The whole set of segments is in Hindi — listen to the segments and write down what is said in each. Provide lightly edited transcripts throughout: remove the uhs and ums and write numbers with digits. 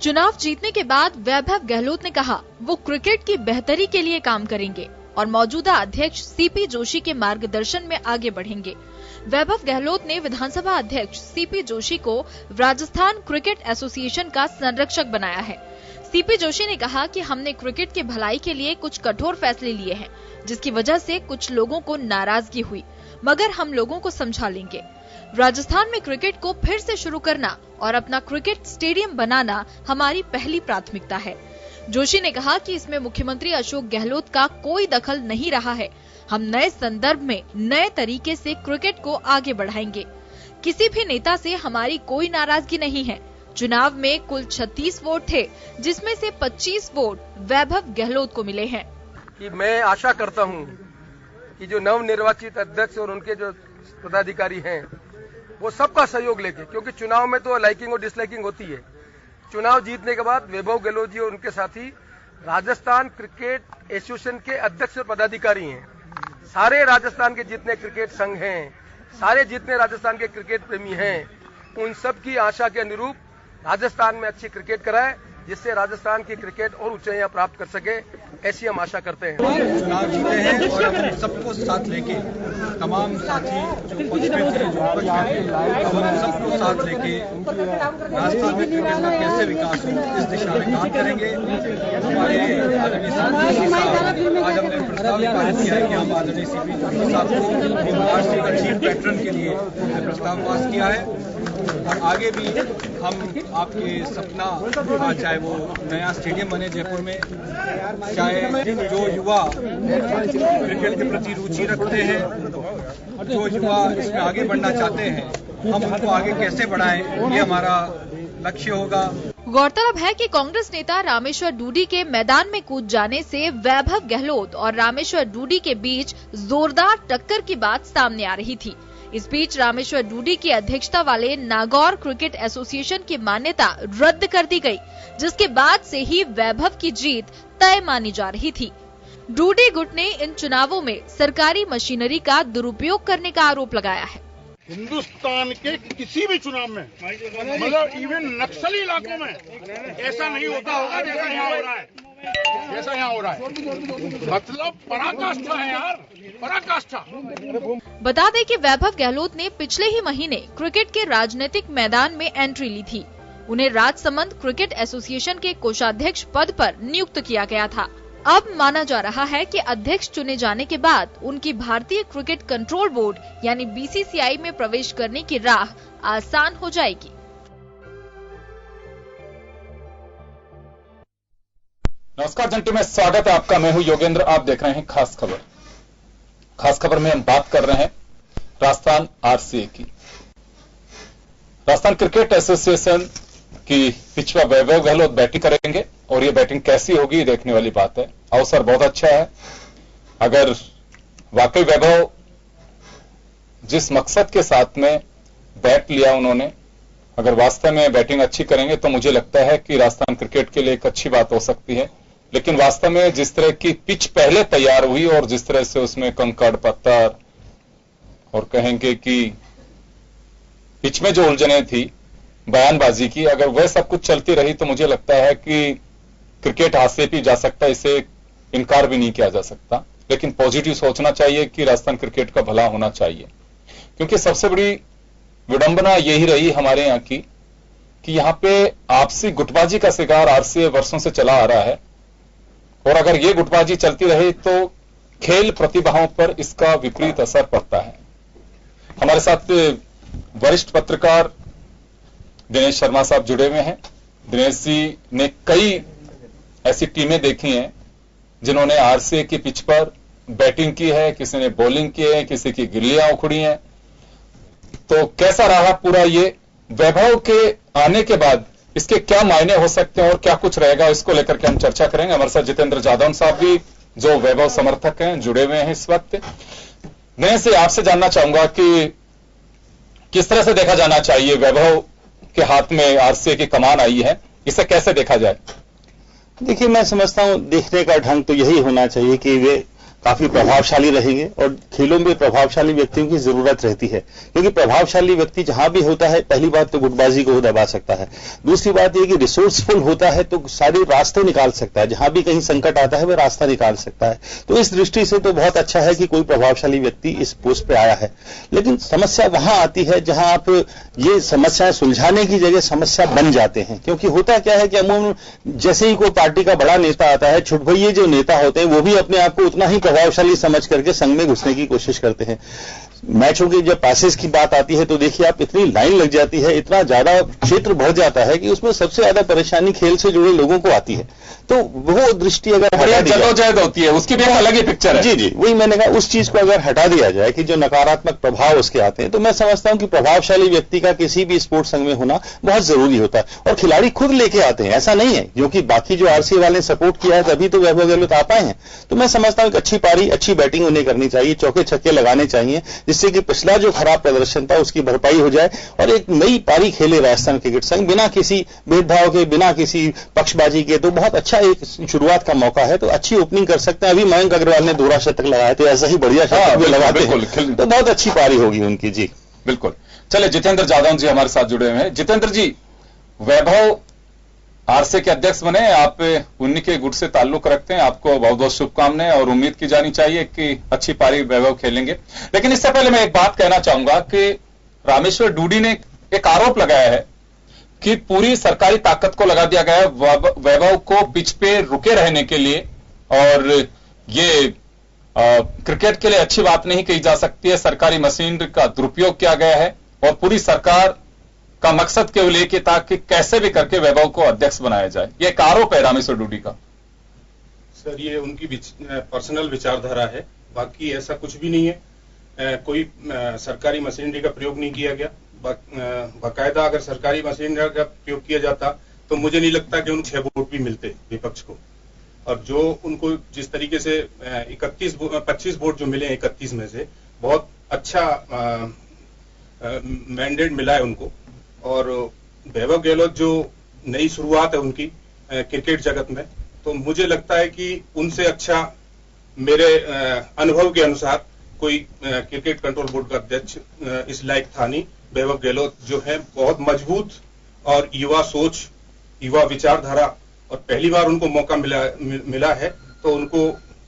चुनाव जीतने के बाद वैभव गहलोत ने कहा वो क्रिकेट की बेहतरी के लिए काम करेंगे और मौजूदा अध्यक्ष सीपी जोशी के मार्गदर्शन में आगे बढ़ेंगे। वैभव गहलोत ने विधानसभा अध्यक्ष सीपी जोशी को राजस्थान क्रिकेट एसोसिएशन का संरक्षक बनाया है। सीपी जोशी ने कहा कि हमने क्रिकेट की भलाई के लिए कुछ कठोर फैसले लिए हैं, जिसकी वजह से कुछ लोगों को नाराजगी हुई, मगर हम लोगों को समझा लेंगे। राजस्थान में क्रिकेट को फिर से शुरू करना और अपना क्रिकेट स्टेडियम बनाना हमारी पहली प्राथमिकता है। जोशी ने कहा कि इसमें मुख्यमंत्री अशोक गहलोत का कोई दखल नहीं रहा है। हम नए संदर्भ में नए तरीके से क्रिकेट को आगे बढ़ाएंगे। किसी भी नेता से हमारी कोई नाराजगी नहीं है। चुनाव में कुल 36 वोट थे, जिसमें से 25 वोट वैभव गहलोत को मिले हैं। कि मैं आशा करता हूं कि जो नवनिर्वाचित अध्यक्ष और उनके जो पदाधिकारी हैं वो सबका सहयोग लेके, क्योंकि चुनाव में तो लाइकिंग और डिसलाइकिंग होती है। चुनाव जीतने के बाद वैभव गहलोत जी और उनके साथी राजस्थान क्रिकेट एसोसिएशन के अध्यक्ष और पदाधिकारी हैं। सारे राजस्थान के जितने क्रिकेट संघ हैं, सारे जितने राजस्थान के क्रिकेट प्रेमी हैं, उन सब की आशा के अनुरूप राजस्थान में अच्छी क्रिकेट कराए, जिससे राजस्थान की क्रिकेट और ऊंचाइयां प्राप्त कर सके, ऐसी हम आशा करते हैं। चुनाव जीते हैं और हम सबको साथ लेके, तमाम साथी जो पॉजिटिव थे, जो हम सबको साथ लेके राजस्थान में क्रिकेट का कैसे विकास हो, इस दिशा में काम करेंगे। हमारे आदरणीय सीपी साहब, आज हमने प्रस्ताव पारित किया है कि हम आदरणीय सीपी साहब को महाराष्ट्र का चीफ पैट्रन के लिए प्रस्ताव पास किया है। और आगे भी हम आपके सपना, चाहे वो नया स्टेडियम बने जयपुर में, चाहे जो युवा क्रिकेट के प्रति रुचि रखते हैं, जो युवा इसमें आगे बढ़ना चाहते हैं, हम उनको आगे कैसे बढ़ाएं, ये हमारा लक्ष्य होगा। गौरतलब है कि कांग्रेस नेता रामेश्वर डूडी के मैदान में कूद जाने से वैभव गहलोत और रामेश्वर डूडी के बीच जोरदार टक्कर की बात सामने आ रही थी। इस बीच रामेश्वर डूडी की अध्यक्षता वाले नागौर क्रिकेट एसोसिएशन की मान्यता रद्द कर दी गई, जिसके बाद से ही वैभव की जीत तय मानी जा रही थी। डूडी गुट ने इन चुनावों में सरकारी मशीनरी का दुरुपयोग करने का आरोप लगाया है। हिंदुस्तान के किसी भी चुनाव में, मतलब इवन नक्सली इलाकों में ऐसा नहीं होता होगा जैसा यहाँ हो रहा है, जैसा यहाँ हो रहा है। मतलब पराकाष्ठा है यार, पराकाष्ठा। बता दें कि वैभव गहलोत ने पिछले ही महीने क्रिकेट के राजनीतिक मैदान में एंट्री ली थी। उन्हें राजसमंद क्रिकेट एसोसिएशन के कोषाध्यक्ष पद पर नियुक्त किया गया था। अब माना जा रहा है कि अध्यक्ष चुने जाने के बाद उनकी भारतीय क्रिकेट कंट्रोल बोर्ड यानी बीसीसीआई में प्रवेश करने की राह आसान हो जाएगी। नमस्कार जंटी में स्वागत है आपका। मैं हूं योगेंद्र, आप देख रहे हैं खास खबर। खास खबर में हम बात कर रहे हैं राजस्थान आरसीए की। राजस्थान क्रिकेट एसोसिएशन की पिच पर वैभव गहलोत बैटिंग करेंगे और ये बैटिंग कैसी होगी देखने वाली बात है। अवसर बहुत अच्छा है। अगर वाकई वैभव जिस मकसद के साथ में बैट लिया उन्होंने, अगर वास्तव में बैटिंग अच्छी करेंगे तो मुझे लगता है कि राजस्थान क्रिकेट के लिए एक अच्छी बात हो सकती है। लेकिन वास्तव में जिस तरह की पिच पहले तैयार हुई और जिस तरह से उसमें कंकड़ पत्थर और कहेंगे कि पिच में जो उलझने थी बयानबाजी की, अगर वह सब कुछ चलती रही तो मुझे लगता है कि क्रिकेट हाथ से भी जा सकता है, इसे इनकार भी नहीं किया जा सकता। लेकिन पॉजिटिव सोचना चाहिए कि राजस्थान क्रिकेट का भला होना चाहिए, क्योंकि सबसे बड़ी विडंबना यही रही हमारे यहाँ की कि यहां पे आपसी गुटबाजी का शिकार आरसीए वर्षों से चला आ रहा है और अगर ये गुटबाजी चलती रही तो खेल प्रतिभाओं पर इसका विपरीत असर पड़ता है। हमारे साथ वरिष्ठ पत्रकार दिनेश शर्मा साहब जुड़े हुए हैं। दिनेश जी ने कई ऐसी टीमें देखी हैं जिन्होंने आरसीए की पिच पर बैटिंग की है, किसी ने बॉलिंग की है, किसी की गिल्लियां उखड़ी हैं। तो कैसा रहा पूरा ये वैभव के आने के बाद, इसके क्या मायने हो सकते हैं और क्या कुछ रहेगा, इसको लेकर के हम चर्चा करेंगे। हमारे साथ जितेंद्र जादव साहब भी जो वैभव समर्थक हैं जुड़े हुए हैं इस वक्त। मैं से आपसे जानना चाहूंगा कि किस तरह से देखा जाना चाहिए, वैभव के हाथ में आरसीए की कमान आई है, इसे कैसे देखा जाए? देखिए, मैं समझता हूं देखने का ढंग तो यही होना चाहिए कि वे काफी प्रभावशाली रहेंगे। और खेलों में प्रभावशाली व्यक्तियों की जरूरत रहती है, क्योंकि प्रभावशाली व्यक्ति जहां भी होता है, पहली बात तो गुटबाजी को दबा सकता है, दूसरी बात यह कि रिसोर्सफुल होता है तो सारे रास्ते निकाल सकता है, जहां भी कहीं संकट आता है वह रास्ता निकाल सकता है। तो इस दृष्टि से तो बहुत अच्छा है कि कोई प्रभावशाली व्यक्ति इस पोस्ट पे आया है। लेकिन समस्या वहां आती है जहां आप ये समस्याएं सुलझाने की जगह समस्या बन जाते हैं, क्योंकि होता क्या है कि अमूमन जैसे ही कोई पार्टी का बड़ा नेता आता है, छुटभइये जो नेता होते हैं वो भी अपने आप को उतना ही प्रभावशाली समझ करके संघ में घुसने की कोशिश करते हैं। मैचों की जब पैसेज की बात आती है तो देखिए आप, इतनी लाइन लग जाती है, इतना ज्यादा क्षेत्र बढ़ जाता है कि उसमें सबसे ज्यादा परेशानी खेल से जुड़े लोगों को आती है। तो वो दृष्टि अगर जद्दोजहद होती है, उसकी भी अलग ही पिक्चर है। जी जी, वही मैंने कहा, उस चीज को अगर हटा दिया जाए कि जो नकारात्मक प्रभाव उसके आते हैं, तो मैं समझता हूं कि प्रभावशाली व्यक्ति का किसी भी स्पोर्ट्स संघ में होना बहुत जरूरी होता है। और खिलाड़ी खुद लेके आते हैं, ऐसा नहीं है क्योंकि बाकी जो आरसीए वाले ने सपोर्ट किया है तभी तो वैभव गहलोत आ पाए हैं। तो मैं समझता हूं कि अच्छी पारी, अच्छी बैटिंग उन्हें करनी चाहिए, चौके छक्के लगाने चाहिए, जिससे कि पिछला जो खराब प्रदर्शन था उसकी भरपाई हो जाए और एक नई पारी खेले राजस्थान क्रिकेट संघ, बिना किसी भेदभाव के, बिना किसी पक्षबाजी के। तो बहुत अच्छा एक शुरुआत का मौका है, तो अच्छी ओपनिंग कर सकते हैं। अभी मयंक अग्रवाल ने दोहरा शतक लगाया, तो ऐसा ही बढ़िया शतक भी लगाते हैं तो बहुत अच्छी पारी होगी उनकी। जी बिल्कुल। चले, जितेंद्र जादव जी हमारे साथ जुड़े हुए हैं। जितेंद्र जी, वैभव आरसीए के अध्यक्ष बने, आप उन्हीं के गुट से ताल्लुक रखते हैं, आपको बहुत बहुत शुभकामनाएं और उम्मीद की जानी चाहिए कि अच्छी पारी वैभव खेलेंगे। लेकिन इससे पहले मैं एक बात कहना चाहूंगा कि रामेश्वर डूडी ने एक आरोप लगाया है कि पूरी सरकारी ताकत को लगा दिया गया है वैभव को पिच पे रुके रहने के लिए, और ये क्रिकेट के लिए अच्छी बात नहीं कही जा सकती है। सरकारी मशीनरी का दुरुपयोग किया गया है और पूरी सरकार का मकसद केवल एक ही था कि कैसे भी करके वैभव को अध्यक्ष बनाया जाए। यह एक आरोप है रामेश्वर डूडी का। सर, ये उनकी पर्सनल विचारधारा है, बाकी ऐसा कुछ भी नहीं है। कोई सरकारी मशीनरी का प्रयोग नहीं किया गया। बाकायदा अगर सरकारी मशीनरी का प्रयोग किया जाता तो मुझे नहीं लगता कि उनको 6 वोट भी मिलते विपक्ष को। और जो उनको जिस तरीके से 25 वोट जो मिले 31 में से, बहुत अच्छा मैंडेट मिला है उनको। और वैभव गहलोत जो नई शुरुआत है उनकी क्रिकेट जगत में, तो मुझे लगता है कि उनसे अच्छा मेरे अनुभव के अनुसार कोई क्रिकेट कंट्रोल बोर्ड का अध्यक्ष इस लायक था नहीं। वैभव गहलोत जो है बहुत मजबूत और युवा सोच, युवा विचारधारा, और पहली बार उनको मौका मिला है, तो उनको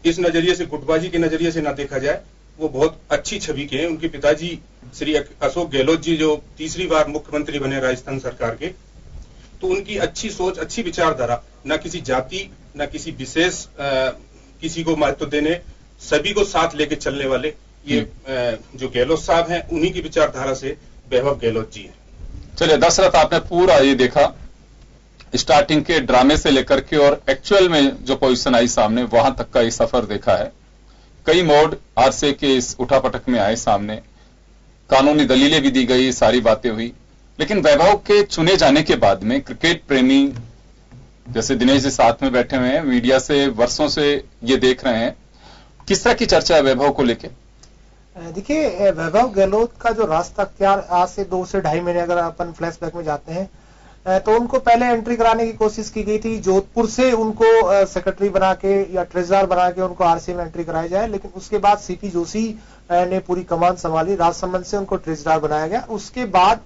इस नजरिए से, गुटबाजी के नजरिए से ना देखा जाए। वो बहुत अच्छी छवि के हैं। उनके पिताजी श्री अशोक गहलोत जी जो तीसरी बार मुख्यमंत्री बने राजस्थान सरकार के, तो उनकी अच्छी सोच, अच्छी विचारधारा, न किसी जाति, न किसी विशेष किसी को महत्व देने, सभी को साथ लेके चलने वाले ये जो गहलोत साहब हैं, उन्हीं की विचारधारा से वैभव गहलोत जी है। चलिए दशरथ, आपने पूरा ये देखा, स्टार्टिंग के ड्रामे से लेकर के और एक्चुअल में जो पोजीशन आई सामने, वहां तक का ये सफर देखा है। कई मोड आरसीए के इस उठापटक में आए सामने, कानूनी दलीलें भी दी गई, सारी बातें हुई। लेकिन वैभव के चुने जाने के बाद में क्रिकेट प्रेमी जैसे दिनेश जी साथ में बैठे हुए हैं, मीडिया से वर्षों से ये देख रहे हैं, किस तरह की चर्चा है वैभव को लेके? देखिए, वैभव गहलोत का जो रास्ता अख्तियार आज से 2 से ढाई महीने अगर अपन फ्लैशबैक में जाते हैं, तो उनको पहले एंट्री कराने की कोशिश की गई थी। जोधपुर से उनको सेक्रेटरी बना के या ट्रेजरर बना के उनको आरसीए में एंट्री कराई जाए, लेकिन उसके बाद सीपी जोशी ने पूरी कमान संभाली, राजसमंद से उनको ट्रेजरर बनाया गया। उसके बाद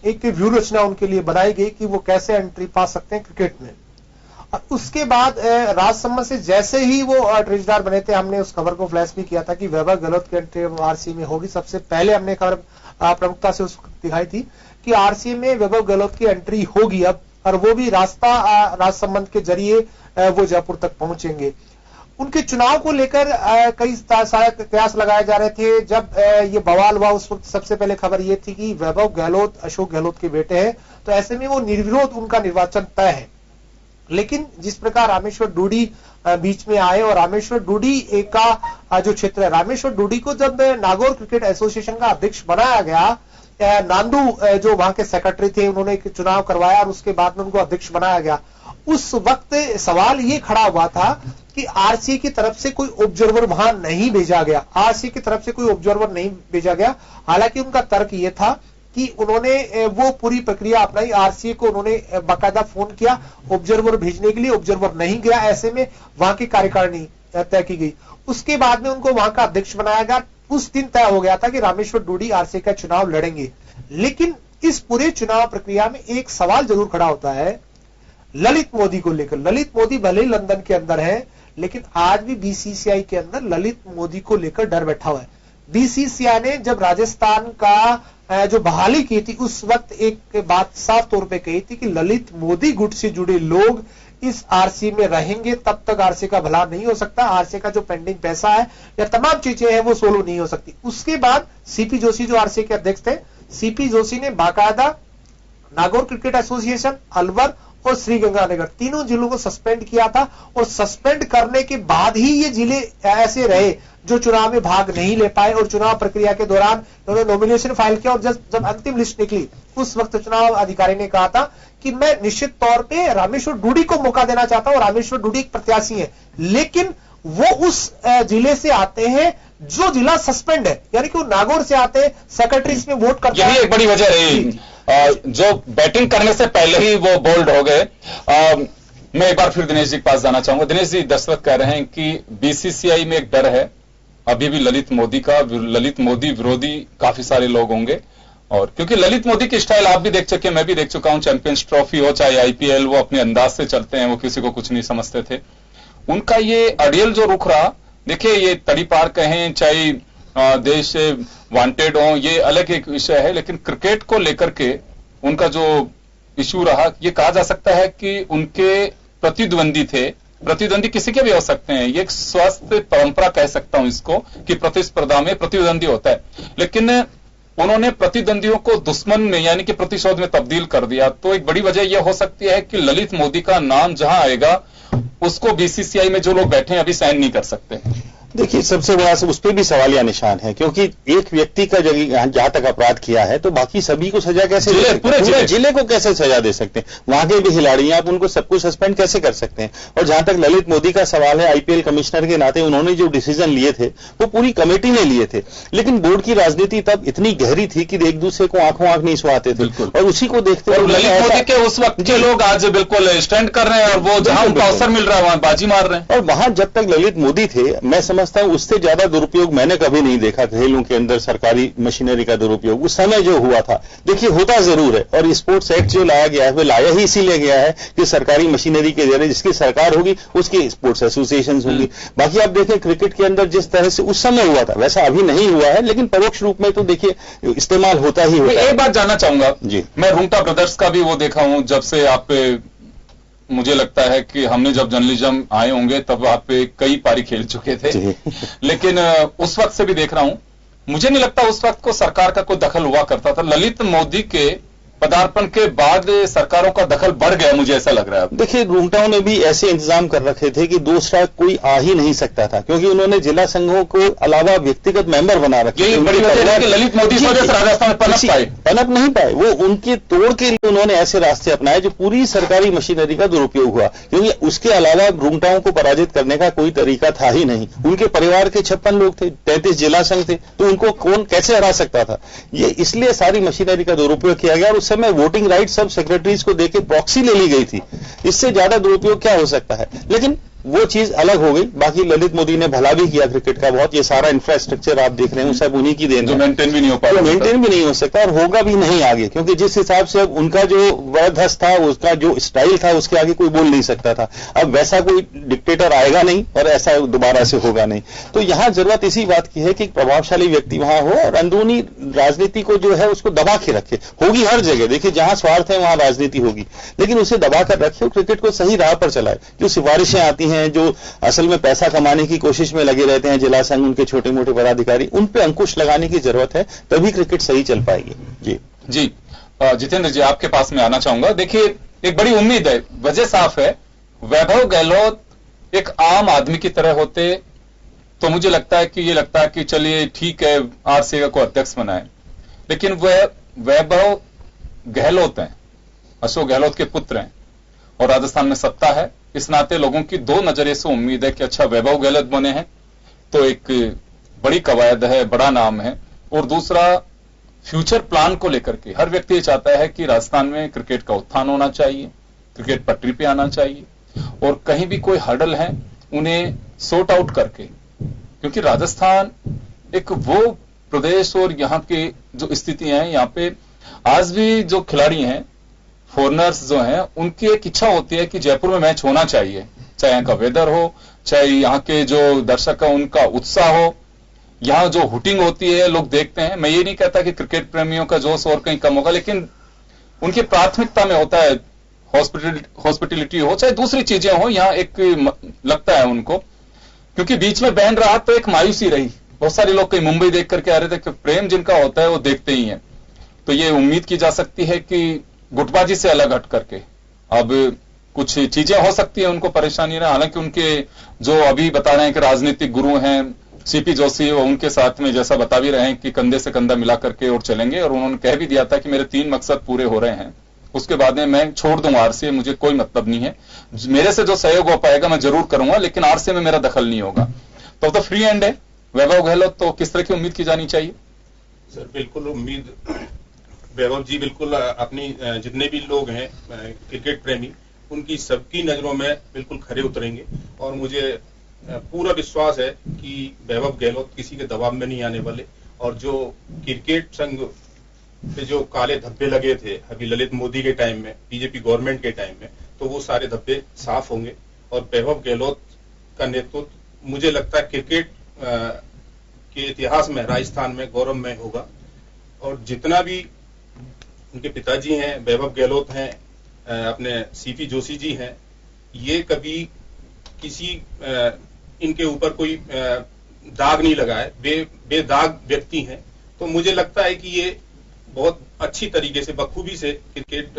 एक व्यू रचना उनके लिए बनाई गई कि वो कैसे एंट्री पा सकते हैं क्रिकेट में। और उसके बाद राजसमंद से जैसे ही वो ट्रेजरर बने थे, हमने उस खबर को फ्लैश भी किया था कि वैभव गहलोत की एंट्री आरसीए में होगी। सबसे पहले हमने खबर प्रमुखता से उसको दिखाई थी कि आरसीए में वैभव गहलोत की एंट्री होगी अब, और वो भी रास्ता राजसमंद के जरिए वो जयपुर तक पहुंचेंगे। उनके चुनाव को लेकर कई कयास लगाए जा रहे थे। जब ये बवाल हुआ उस वक्त सबसे पहले खबर ये थी कि वैभव गहलोत अशोक गहलोत के बेटे हैं, तो ऐसे में वो निर्विरोध उनका निर्वाचन तय है। लेकिन जिस प्रकार रामेश्वर डूडी बीच में आए, और रामेश्वर डूडी का जो क्षेत्र है, रामेश्वर डूडी को जब नागौर क्रिकेट एसोसिएशन का अध्यक्ष बनाया गया, नांदू जो वहां के सेक्रेटरी थे, उन्होंने एक चुनाव करवाया और उसके बाद में उनको अध्यक्ष बनाया गया। उस वक्त सवाल ये खड़ा हुआ था कि आरसीए की तरफ से कोई ऑब्जर्वर वहां नहीं भेजा गया, आरसीए की तरफ से कोई ऑब्जर्वर नहीं भेजा गया। हालांकि उनका तर्क ये था कि उन्होंने वो पूरी प्रक्रिया अपनाई, आरसीए को उन्होंने बाकायदा फोन किया ऑब्जर्वर भेजने के लिए, ऑब्जर्वर नहीं गया। ऐसे में वहां की कार्यकारिणी तय की गई। उसके बाद में उनको वहां का अध्यक्ष बनाया गया। उस दिन तय हो गया था कि रामेश्वर डूडी आरसीए का चुनाव लड़ेंगे। लेकिन इस पूरे चुनाव प्रक्रिया में एक सवाल जरूर खड़ा होता है ललित मोदी को लेकर। ललित मोदी भले ही लंदन के अंदर है, लेकिन आज भी बीसीसीआई के अंदर ललित मोदी को लेकर डर बैठा हुआ है। बीसीसीआई ने जब राजस्थान का जो बहाली की थी, उस वक्त एक बात साफ तौर पे कही थी कि ललित मोदी गुट से जुड़े लोग इस आरसी में रहेंगे, तब तक आरसी का भला नहीं हो सकता। आरसी का जो पेंडिंग पैसा है या तमाम चीजें हैं वो सोल्व नहीं हो सकती। उसके बाद सीपी जोशी जो आरसी के अध्यक्ष थे, सीपी जोशी ने बाकायदा नागौर क्रिकेट एसोसिएशन, अलवर और श्रीगंगानगर तीनों जिलों को सस्पेंड किया था। और सस्पेंड करने के बाद ही ये जिले ऐसे रहे जो चुनाव में भाग नहीं ले पाए। और चुनाव प्रक्रिया के दौरान उन्होंने नॉमिनेशन फाइल किया और जब अंतिम लिस्ट निकली, उस वक्त चुनाव अधिकारी ने कहा था कि मैं निश्चित तौर पे रामेश्वर डूडी को मौका देना चाहता हूं। रामेश्वर डूडी एक प्रत्याशी है, लेकिन वो उस जिले से आते हैं जो जिला सस्पेंड है, यानी कि वो नागौर से आते हैं, सेक्रेटरीज में वोट करते हैं। यही एक बड़ी वजह रही जो बैटिंग करने से पहले ही वो बोल्ड हो गए। मैं एक बार फिर दिनेश जी के पास जाना चाहूंगा। दिनेश जी, दर्शक कह रहे हैं कि बीसीसीआई में एक डर है अभी भी ललित मोदी का, ललित मोदी विरोधी काफी सारे लोग होंगे। और क्योंकि ललित मोदी की स्टाइल आप भी देख चुके हैं, मैं भी देख चुका हूं, चैंपियंस ट्रॉफी हो चाहे आईपीएल, वो अपने अंदाज से चलते हैं, वो किसी को कुछ नहीं समझते थे। उनका ये अड़ियल जो रुख रहा, देखिए ये तड़ी पार कहें चाहे देश से वांटेड हो, ये अलग एक विषय है, लेकिन क्रिकेट को लेकर के उनका जो इशू रहा, ये कहा जा सकता है कि उनके प्रतिद्वंदी थे। प्रतिद्वंदी किसी के भी हो सकते हैं, ये एक स्वस्थ परंपरा कह सकता हूं इसको कि प्रतिस्पर्धा में प्रतिद्वंदी होता है, लेकिन उन्होंने प्रतिद्वंदियों को दुश्मन में यानी कि प्रतिशोध में तब्दील कर दिया। तो एक बड़ी वजह यह हो सकती है कि ललित मोदी का नाम जहां आएगा उसको बीसीसीआई में जो लोग बैठे हैं अभी साइन नहीं कर सकते। देखिए, सबसे बड़ा उस पर भी सवालिया निशान है, क्योंकि एक व्यक्ति का जहां तक अपराध किया है तो बाकी सभी को सजा कैसे दे सकते हैं? पूरे जिले को कैसे सजा दे सकते हैं? वहां के भी खिलाड़ी हैं, आप उनको सबको सस्पेंड कैसे कर सकते हैं? और जहां तक ललित मोदी का सवाल है, आईपीएल कमिश्नर के नाते उन्होंने जो डिसीजन लिए थे वो पूरी कमेटी ने लिए थे, लेकिन बोर्ड की राजनीति तब इतनी गहरी थी कि एक दूसरे को आंखों आंख नहीं सुहाते थे, और उसी को देखते हुए ललित मोदी के उस वक्त के लोग आज बिल्कुल स्टैंड कर रहे हैं और वो जहां उनको अवसर मिल रहा है वहां बाजी मार रहे हैं। और वहां जब तक ललित मोदी थे, मैं समझता हूं उससे ज्यादा दुरुपयोग मैंने कभी नहीं देखा खेलों के अंदर सरकारी मशीनरी का दुरुपयोग। उस समय जो हुआ था, देखिए होता जरूर है, और स्पोर्ट्स एक्ट जो लाया गया है वो लाया ही इसीलिए गया है कि सरकारी मशीनरी के जरिए जिसकी सरकार होगी उसकी स्पोर्ट्स एसोसिएशन होंगी। बाकी आप देखें क्रिकेट के अंदर जिस तरह से उस समय हुआ था वैसा अभी नहीं हुआ है, लेकिन परोक्ष रूप में तो देखिए इस्तेमाल होता ही होता है। एक बात जानना चाहूंगा जी, मैं रूंगटा ब्रदर्स का भी वो देखा हूं, जब से आप पे मुझे लगता है कि हमने जब जर्नलिज्म आए होंगे तब आप पे कई पारी खेल चुके थे, लेकिन उस वक्त से भी देख रहा हूं, मुझे नहीं लगता उस वक्त को सरकार का कोई दखल हुआ करता था। ललित मोदी के पदार्पण के बाद सरकारों का दखल बढ़ गया, मुझे ऐसा लग रहा है। देखिए, रूंगटाओं ने भी ऐसे इंतजाम कर रखे थे कि दूसरा कोई आ ही नहीं सकता था, क्योंकि उन्होंने जिला संघों को अलावा व्यक्तिगत मेंबर बना रखे। यही बड़ी वजह है कि ललित मोदी की वजह से राजस्थान में पनप नहीं पाए। वो उनके तोड़ के लिए उन्होंने ऐसे रास्ते अपनाए जो पूरी सरकारी मशीनरी का दुरुपयोग हुआ, क्योंकि उसके अलावा रूंगटाओं को पराजित करने का कोई तरीका था ही नहीं। उनके परिवार के 56 लोग थे, 33 जिला संघ थे, तो उनको कौन कैसे हरा सकता था? ये इसलिए सारी मशीनरी का दुरुपयोग किया गया। और उस समय वोटिंग राइट सब सेक्रेटरीज को देके प्रॉक्सी ले ली गई थी। इससे ज्यादा दुरुपयोग क्या हो सकता है? लेकिन वो चीज अलग हो गई। बाकी ललित मोदी ने भला भी किया क्रिकेट का बहुत। ये सारा इंफ्रास्ट्रक्चर आप देख रहे हैं सब उन्हीं की देन है, मेंटेन भी नहीं हो पाया, मेंटेन भी नहीं हो सकता और होगा भी नहीं आगे, क्योंकि जिस हिसाब से अब उनका जो वैधस था, उसका जो स्टाइल था, उसके आगे कोई बोल नहीं सकता था। अब वैसा कोई डिक्टेटर आएगा नहीं और ऐसा दोबारा से होगा नहीं। तो यहां जरूरत इसी बात की है कि प्रभावशाली व्यक्ति वहां हो और अंदरूनी राजनीति को जो है उसको दबा के रखे। होगी हर जगह, देखिए जहां स्वार्थ है वहां राजनीति होगी, लेकिन उसे दबा कर रखे और क्रिकेट को सही राह पर चलाए। जो सिफारिशें आती हैं, जो असल में पैसा कमाने की कोशिश में लगे रहते हैं जिला संघ, उनके छोटे मोटे पदाधिकारी, उन पे अंकुश लगाने की जरूरत है, तभी क्रिकेट सही चल पाएगी। जी जितेंद्र जी, आपके पास में आना चाहूंगा। देखिए, एक बड़ी उम्मीद है, वजह साफ है, वैभव गहलोत एक आम आदमी की तरह होते तो मुझे लगता है कि चलिए ठीक है, आरसीए को अध्यक्ष बनाए, लेकिन वह वैभव गहलोत हैं, अशोक गहलोत के पुत्र हैं और राजस्थान में सत्ता है। इस नाते लोगों की दो नजरिए से उम्मीद है कि अच्छा वैभव गहलोत बने हैं तो एक बड़ी कवायद है, बड़ा नाम है, और दूसरा फ्यूचर प्लान को लेकर के हर व्यक्ति चाहता है कि राजस्थान में क्रिकेट का उत्थान होना चाहिए, क्रिकेट पटरी पे आना चाहिए, और कहीं भी कोई हर्डल है उन्हें सॉर्ट आउट करके, क्योंकि राजस्थान एक वो प्रदेश और यहाँ की जो स्थितियां हैं, यहाँ पे आज भी जो खिलाड़ी हैं, फॉरेनर्स जो हैं, उनकी एक इच्छा होती है कि जयपुर में मैच होना चाहिए, चाहे यहाँ का वेदर हो, चाहे यहाँ के जो दर्शक है उनका उत्साह हो, यहाँ जो हुटिंग होती है लोग देखते हैं। मैं ये नहीं कहता कि क्रिकेट प्रेमियों का जोश और कहीं कम होगा, लेकिन उनकी प्राथमिकता में होता है हॉस्पिटलिटी हो, चाहे दूसरी चीजें हो, यहाँ एक लगता है उनको। क्योंकि बीच में बैन रहा तो एक मायूसी रही, बहुत सारे लोग कहीं मुंबई देख करके आ रहे थे कि प्रेम जिनका होता है वो देखते ही हैं। तो ये उम्मीद की जा सकती है कि गुटबाजी से अलग हट करके अब कुछ चीजें हो सकती है उनको परेशानी रहा। हालांकि उनके जो अभी बता रहे हैं कि राजनीतिक गुरु हैं सीपी जोशी, वो उनके साथ में जैसा बता भी रहे हैं कि कंधे से कंधा मिला करके और चलेंगे, और उन्होंने कह भी दिया था कि मेरे 3 मकसद पूरे हो रहे हैं, उसके बाद में मैं छोड़ दूंगा आरसीए, मुझे कोई मतलब नहीं है, मेरे से जो सहयोग हो पाएगा मैं जरूर करूंगा, लेकिन आरसीए में मेरा दखल नहीं होगा। तो फ्री एंड है वैभव गहलोत, तो किस तरह की उम्मीद की जानी चाहिए? सर बिल्कुल उम्मीद, वैभव जी बिल्कुल अपनी जितने भी लोग हैं क्रिकेट प्रेमी, उनकी सबकी नजरों में बिल्कुल खरे उतरेंगे, और मुझे पूरा विश्वास है कि वैभव गहलोत किसी के दबाव में नहीं आने वाले। और जो क्रिकेट संघ पे जो काले धब्बे लगे थे अभी ललित मोदी के टाइम में, बीजेपी गवर्नमेंट के टाइम में, तो वो सारे धब्बे साफ होंगे, और वैभव गहलोत का नेतृत्व मुझे लगता है क्रिकेट के इतिहास में राजस्थान में गौरवमय होगा। और जितना भी उनके पिताजी हैं वैभव गहलोत हैं, अपने सीपी जोशी जी हैं, ये कभी किसी इनके ऊपर कोई दाग नहीं लगा है, बेदाग व्यक्ति हैं। तो मुझे लगता है कि ये बहुत अच्छी तरीके से बखूबी से क्रिकेट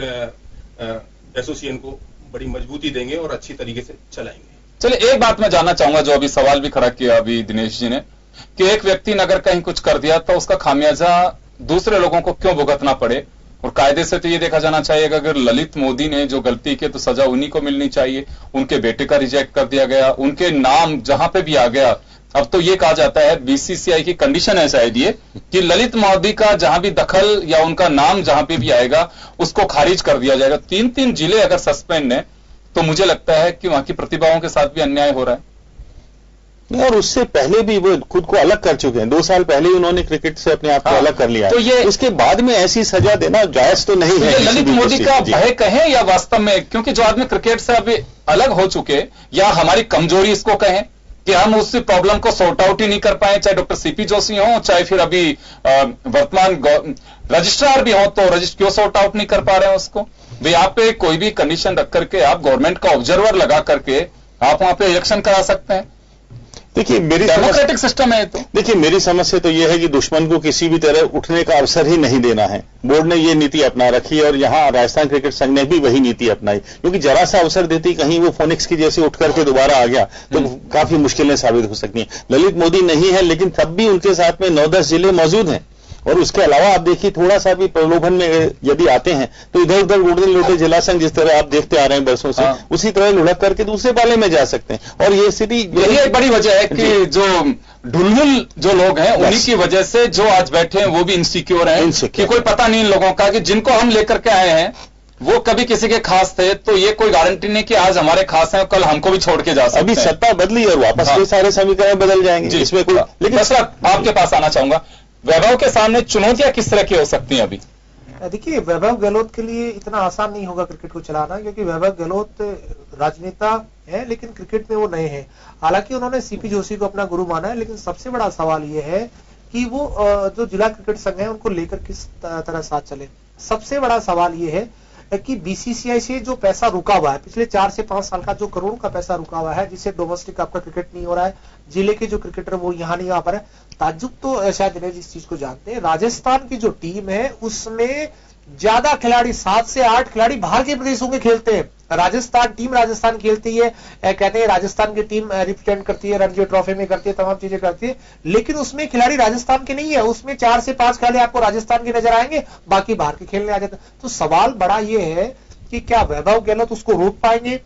एसोसिएशन को बड़ी मजबूती देंगे और अच्छी तरीके से चलाएंगे। चलिए एक बात मैं जानना चाहूंगा, जो अभी सवाल भी खड़ा किया अभी दिनेश जी ने, कि एक व्यक्ति ने अगर कहीं कुछ कर दिया तो उसका खामियाजा दूसरे लोगों को क्यों भुगतना पड़े? और कायदे से तो ये देखा जाना चाहिए कि अगर ललित मोदी ने जो गलती की तो सजा उन्हीं को मिलनी चाहिए। उनके बेटे का रिजेक्ट कर दिया गया, उनके नाम जहां पे भी आ गया, अब तो ये कहा जाता है बीसीसीआई की कंडीशन है शायद ये कि ललित मोदी का जहां भी दखल या उनका नाम जहां पे भी आएगा उसको खारिज कर दिया जाएगा। 3 जिले अगर सस्पेंड है तो मुझे लगता है कि वहां की प्रतिभाओं के साथ भी अन्याय हो रहा है। और उससे पहले भी वो खुद को अलग कर चुके हैं, 2 साल पहले ही उन्होंने क्रिकेट से अपने आप को अलग कर लिया। तो ये उसके बाद में ऐसी सजा देना जायज तो नहीं है। ललित मोदी का भय कहें या वास्तव में, क्योंकि जो आदमी क्रिकेट से अभी अलग हो चुके, या हमारी कमजोरी इसको कहें कि हम उस प्रॉब्लम को सॉर्ट आउट ही नहीं कर पाए, चाहे डॉक्टर सीपी जोशी हो, चाहे फिर अभी वर्तमान रजिस्ट्रार भी हो, तो रजिस्टर क्यों सॉर्ट आउट नहीं कर पा रहे हैं उसको? भाई आप पे कोई भी कंडीशन रख करके आप गवर्नमेंट का ऑब्जर्वर लगा करके आप वहां पे इलेक्शन करा सकते हैं। देखिए मेरी डेमोक्रेटिक सिस्टम है। तो देखिए मेरी समझ से तो यह है कि दुश्मन को किसी भी तरह उठने का अवसर ही नहीं देना है। बोर्ड ने ये नीति अपना रखी है और यहाँ राजस्थान क्रिकेट संघ ने भी वही नीति अपनाई, क्योंकि जरा सा अवसर देती कहीं वो फोनिक्स की जैसे उठ करके दोबारा आ गया तो काफी मुश्किलें साबित हो सकती हैं। ललित मोदी नहीं है, लेकिन तब भी उनके साथ में 9-10 जिले मौजूद हैं। और उसके अलावा आप देखिए थोड़ा सा भी प्रलोभन में यदि आते हैं तो इधर उधर उड़ने लौटे जिला संघ जिस तरह आप देखते आ रहे हैं बरसों से, उसी तरह लुढ़क करके दूसरे पाले में जा सकते हैं। और ये स्थिति यही एक बड़ी वजह है कि जो ढुलमुल जो लोग हैं उन्हीं की वजह से जो आज बैठे हैं वो भी इनसिक्योर हैं कि कोई पता नहीं इन लोगों का कि जिनको हम लेकर के आए हैं वो कभी किसी के खास थे, तो ये कोई गारंटी नहीं कि आज हमारे खास हैं कल हमको भी छोड़ के जा सकते हैं। अभी सत्ता बदली और वापस के सारे समीकरण बदल जाएंगे इसमें कोई। लेकिन आपके पास आना चाहूंगा, वैभव के सामने चुनौतियां किस तरह की हो सकती हैं? अभी देखिए वैभव गहलोत के लिए इतना आसान नहीं होगा क्रिकेट को चलाना, क्योंकि वैभव गहलोत राजनेता है लेकिन क्रिकेट में वो नए हैं। हालांकि उन्होंने सीपी जोशी को अपना गुरु माना है, लेकिन सबसे बड़ा सवाल ये है कि वो जो जिला क्रिकेट संघ है उनको लेकर किस तरह साथ चले। सबसे बड़ा सवाल ये है कि बीसीसीआई से जो पैसा रुका हुआ है पिछले 4 से 5 साल का, जो करोड़ का पैसा रुका हुआ है, जिससे डोमेस्टिक आपका क्रिकेट नहीं हो रहा है, जिले के जो क्रिकेटर वो यहाँ नहीं आ पा रहे। ताज्जुब तो शायद दिनेश इस चीज को जानते हैं, राजस्थान की जो टीम है उसमें ज्यादा खिलाड़ी 7 से 8 खिलाड़ी बाहर के प्रदेशों के खेलते हैं। राजस्थान खेलती है, कहते हैं राजस्थान की टीम रिप्रेजेंट करती है, रणजी ट्रॉफी में करती है, तमाम चीजें करती है, लेकिन उसमें खिलाड़ी राजस्थान के नहीं है। उसमें 4 से 5 खिलाड़ी आपको राजस्थान के नजर आएंगे, बाकी बाहर के खेलने आ जाते हैं। तो सवाल बड़ा ये है कि क्या वैभव गहलोत उसको रोक पाएंगे?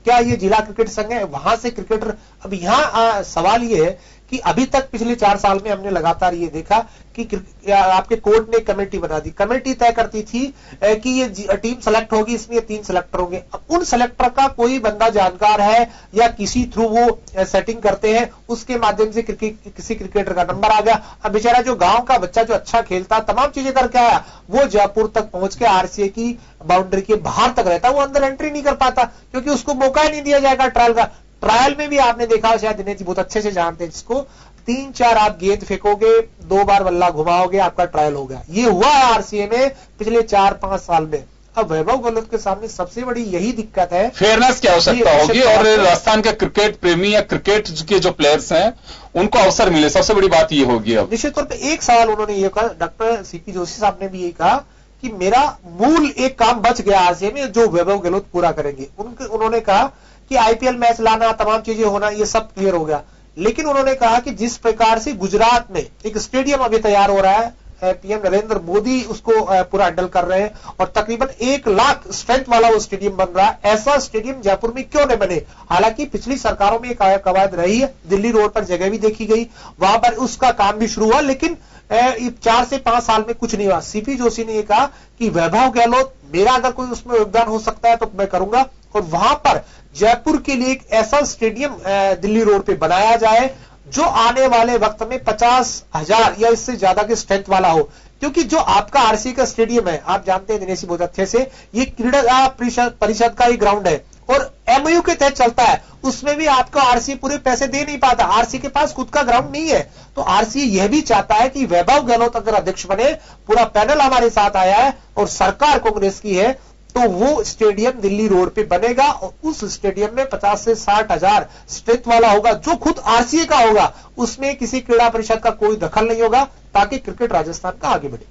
क्या ये जिला क्रिकेट संघ है वहां से क्रिकेटर? अब यहाँ सवाल ये है कि अभी तक पिछले 4 साल में हमने लगातार ये देखा कि आपके कोर्ट ने कमेटी बना दी। कमेटी तय करती थी कि ये टीम सेलेक्ट होगी, इसमें 3 सेलेक्टर होंगे। अब उन सेलेक्टर का कोई बंदा जानकार है या किसी थ्रू वो सेटिंग करते हैं, उसके माध्यम से किसी क्रिकेटर का नंबर आ गया। अब बेचारा जो गांव का बच्चा जो अच्छा खेलता, तमाम चीजें करके आया, वो जयपुर तक पहुंच के आरसीए की बाउंड्री के बाहर तक रहता, वो अंदर एंट्री नहीं कर पाता क्योंकि उसको मौका ही नहीं दिया जाएगा ट्रायल का। ट्रायल में भी आपने देखा, शायद दिनेश जी बहुत अच्छे से जानते हैं जिसको, 3-4 आप गेंद फेंकोगे, 2 बार बल्ला घुमाओगे, आपका ट्रायल हो गया। ये हुआ है आरसीए में पिछले 4-5 साल में। अब वैभव गहलोत के सामने सबसे बड़ी यही दिक्कत है, फेयरनेस की आवश्यकता होगी और राजस्थान के क्रिकेट प्रेमी या क्रिकेट के जो प्लेयर्स हैं उनको अवसर मिले, सबसे बड़ी बात ये होगी। अब निश्चित तौर पर एक सवाल उन्होंने ये कहा, डॉक्टर सीपी जोशी साहब ने भी यही कहा कि मेरा मूल एक काम बच गया आरसीए में जो वैभव गहलोत पूरा करेंगे। उन्होंने कहा कि आईपीएल मैच लाना, तमाम चीजें होना, ये सब क्लियर हो गया। लेकिन उन्होंने कहा कि जिस प्रकार से गुजरात में एक स्टेडियम अभी तैयार हो रहा है, पीएम नरेंद्र मोदी उसको पूरा हैंडल कर रहे हैं और तकरीबन 1 लाख स्ट्रेंथ वाला वो स्टेडियम बन रहा है, ऐसा स्टेडियम जयपुर में क्यों नहीं बने? हालांकि पिछली सरकारों में एक कवायद रही है, दिल्ली रोड पर जगह भी देखी गई, वहां पर उसका काम भी शुरू हुआ, लेकिन 4 से 5 साल में कुछ नहीं हुआ। सीपी जोशी ने यह कहा कि वैभव गहलोत, मेरा अगर कोई उसमें योगदान हो सकता है तो मैं करूंगा, और वहां पर जयपुर के लिए एक ऐसा स्टेडियम दिल्ली रोड पे बनाया जाए जो आने वाले वक्त में 50,000 या इससे ज्यादा के स्ट्रेंथ वाला हो। क्योंकि जो आपका आरसीए का स्टेडियम है, आप जानते हैं दिनेश जी बहुत अच्छे से, ये क्रीड़ा परिषद का ही ग्राउंड है और एमओयू के तहत चलता है, उसमें भी आपको आरसीए पूरे पैसे दे नहीं पाता, आरसीए के पास खुद का ग्राउंड नहीं है। तो आरसीए यह भी चाहता है कि वैभव गहलोत अगर अध्यक्ष बने, पूरा पैनल हमारे साथ आया है और सरकार कांग्रेस की है, तो वो स्टेडियम दिल्ली रोड पे बनेगा और उस स्टेडियम में 50 से 60,000 स्ट्रेंथ वाला होगा जो खुद आरसीए का होगा, उसमें किसी क्रीड़ा परिषद का कोई दखल नहीं होगा, ताकि क्रिकेट राजस्थान का आगे बढ़े।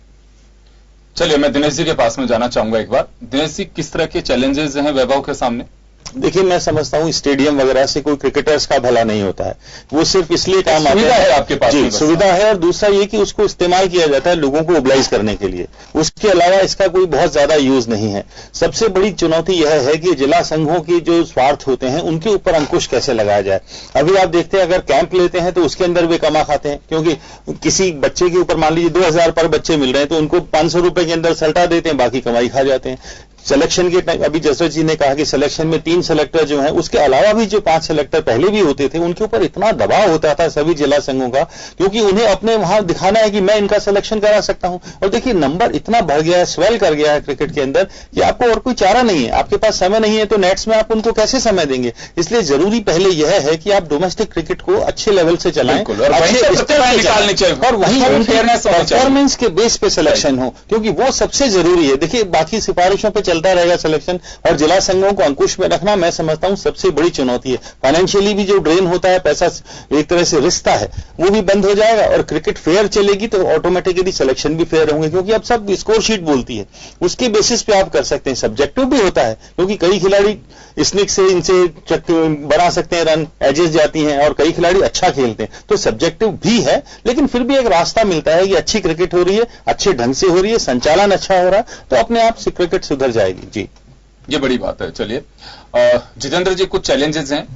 चलिए, मैं दिनेश जी के पास में जाना चाहूंगा एक बार। दिनेश जी, किस तरह के चैलेंजेस हैं वैभव के सामने? देखिए, मैं समझता हूं स्टेडियम वगैरह से कोई क्रिकेटर्स का भला नहीं होता है, वो सिर्फ इसलिए काम आता है। सुविधा है आपके पास? जी, सुविधा है, और दूसरा ये कि उसको इस्तेमाल किया जाता है लोगों को मोबिलाइज करने के लिए, उसके अलावा इसका कोई बहुत ज्यादा यूज नहीं है। सबसे बड़ी चुनौती यह है कि जिला संघों के जो स्वार्थ होते हैं उनके ऊपर अंकुश कैसे लगाया जाए। अभी आप देखते हैं, अगर कैंप लेते हैं तो उसके अंदर वे कमा खाते हैं, क्योंकि किसी बच्चे के ऊपर मान लीजिए 2,000 पर बच्चे मिल रहे हैं तो उनको 500 रुपए के अंदर सल्टा देते हैं, बाकी कमाई खा जाते हैं। सिलेक्शन के टाइम, अभी जसराज जी ने कहा कि सिलेक्शन में 3 सेलेक्टर जो हैं, उसके अलावा भी जो 5 सेलेक्टर पहले भी होते थे, उनके ऊपर इतना दबाव होता था सभी जिला संघों का, क्योंकि उन्हें अपने वहां दिखाना है कि मैं इनका सिलेक्शन करा सकता हूं। और देखिए, नंबर इतना बढ़ गया है, स्वेल कर गया है क्रिकेट के अंदर कि आपको और कोई चारा नहीं है, आपके पास समय नहीं है तो नेट्स में आप उनको कैसे समय देंगे? इसलिए जरूरी पहले यह है कि आप डोमेस्टिक क्रिकेट को अच्छे लेवल से चलाएं और वहीं परफॉर्मेंस के बेस पे सिलेक्शन हो, क्योंकि वो सबसे जरूरी है। देखिए, बाकी सिफारिशों पर चलता रहेगा सिलेक्शन, और जिला संघों को अंकुश में रखना मैं समझता हूं सबसे बड़ी चुनौती है। फाइनेंशियली भी जो ड्रेन होता है, पैसा एक तरह से रिश्ता है, वो भी बंद हो जाएगा और क्रिकेट फेयर चलेगी तो ऑटोमेटिकली सिलेक्शन भी फेयर होंगे, क्योंकि अब सब स्कोर शीट बोलती है, उसके बेसिस पे आप कर सकते हैं। सब्जेक्टिव भी होता है, क्योंकि कई खिलाड़ी स्निक से इनसे बना सकते हैं, रन एजेस जाती हैं, और कई खिलाड़ी अच्छा खेलते हैं, तो सब्जेक्टिव भी है, लेकिन फिर भी एक रास्ता मिलता है कि अच्छी क्रिकेट हो रही है, अच्छे ढंग से हो रही है, संचालन अच्छा हो रहा है, तो अपने आप से क्रिकेट सुधर जाएगी। जी, ये बड़ी बात है। चलिए, जितेंद्र जी, कुछ चैलेंजेस हैं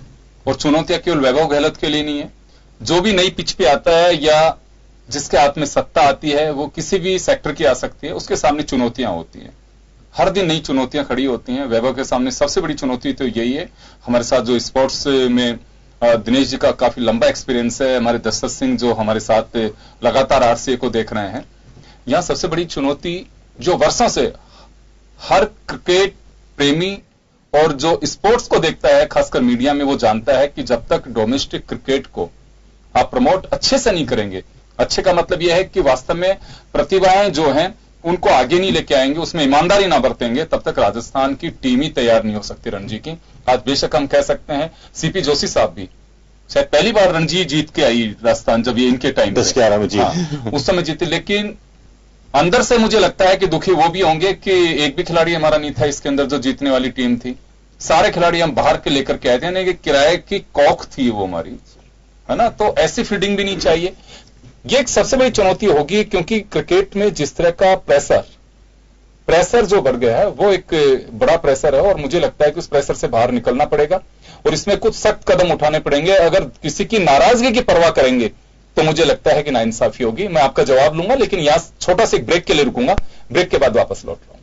और चुनौतियां केवल वैभव गहलोत के लिए नहीं है, जो भी नई पिच पे आता है या जिसके हाथ में सत्ता आती है, वो किसी भी सेक्टर की आ सकती है, उसके सामने चुनौतियां होती हैं, हर दिन नई चुनौतियां खड़ी होती हैं। वैभव के सामने सबसे बड़ी चुनौती तो यही है। हमारे साथ जो स्पोर्ट्स में दिनेश जी का काफी लंबा एक्सपीरियंस है, हमारे दशरथ सिंह जो हमारे साथ लगातार आरसीए को देख रहे हैं, यहां सबसे बड़ी चुनौती जो वर्षों से हर क्रिकेट प्रेमी और जो स्पोर्ट्स को देखता है, खासकर मीडिया में, वो जानता है कि जब तक डोमेस्टिक क्रिकेट को आप प्रमोट अच्छे से नहीं करेंगे, अच्छे का मतलब यह है कि वास्तव में प्रतिभाएं जो हैं उनको आगे नहीं लेके आएंगे, उसमें ईमानदारी ना बरतेंगे, तब तक राजस्थान की टीम ही तैयार नहीं हो सकती रणजी की। आज बेशक हम कह सकते हैं सीपी जोशी साहब भी शायद पहली बार रणजी जीत के आई राजस्थान, जब ये इनके टाइम 10-11 में जी, उस समय जीते, लेकिन अंदर से मुझे लगता है कि दुखी वो भी होंगे कि एक भी खिलाड़ी हमारा नहीं था इसके अंदर जो जीतने वाली टीम थी, सारे खिलाड़ी हम बाहर के लेकर के आए थे, कि किराए की कॉक थी वो हमारी, है ना। तो ऐसी फील्डिंग भी नहीं चाहिए, ये एक सबसे बड़ी चुनौती होगी, क्योंकि क्रिकेट में जिस तरह का प्रेशर प्रेशर जो बढ़ गया है वो एक बड़ा प्रेशर है और मुझे लगता है कि उस प्रेशर से बाहर निकलना पड़ेगा और इसमें कुछ सख्त कदम उठाने पड़ेंगे। अगर किसी की नाराजगी की परवाह करेंगे तो मुझे लगता है कि नाइंसाफी होगी। मैं आपका जवाब लूंगा, लेकिन यहां छोटा सा एक ब्रेक के लिए रुकूंगा, ब्रेक के बाद वापस लौट लूंगा।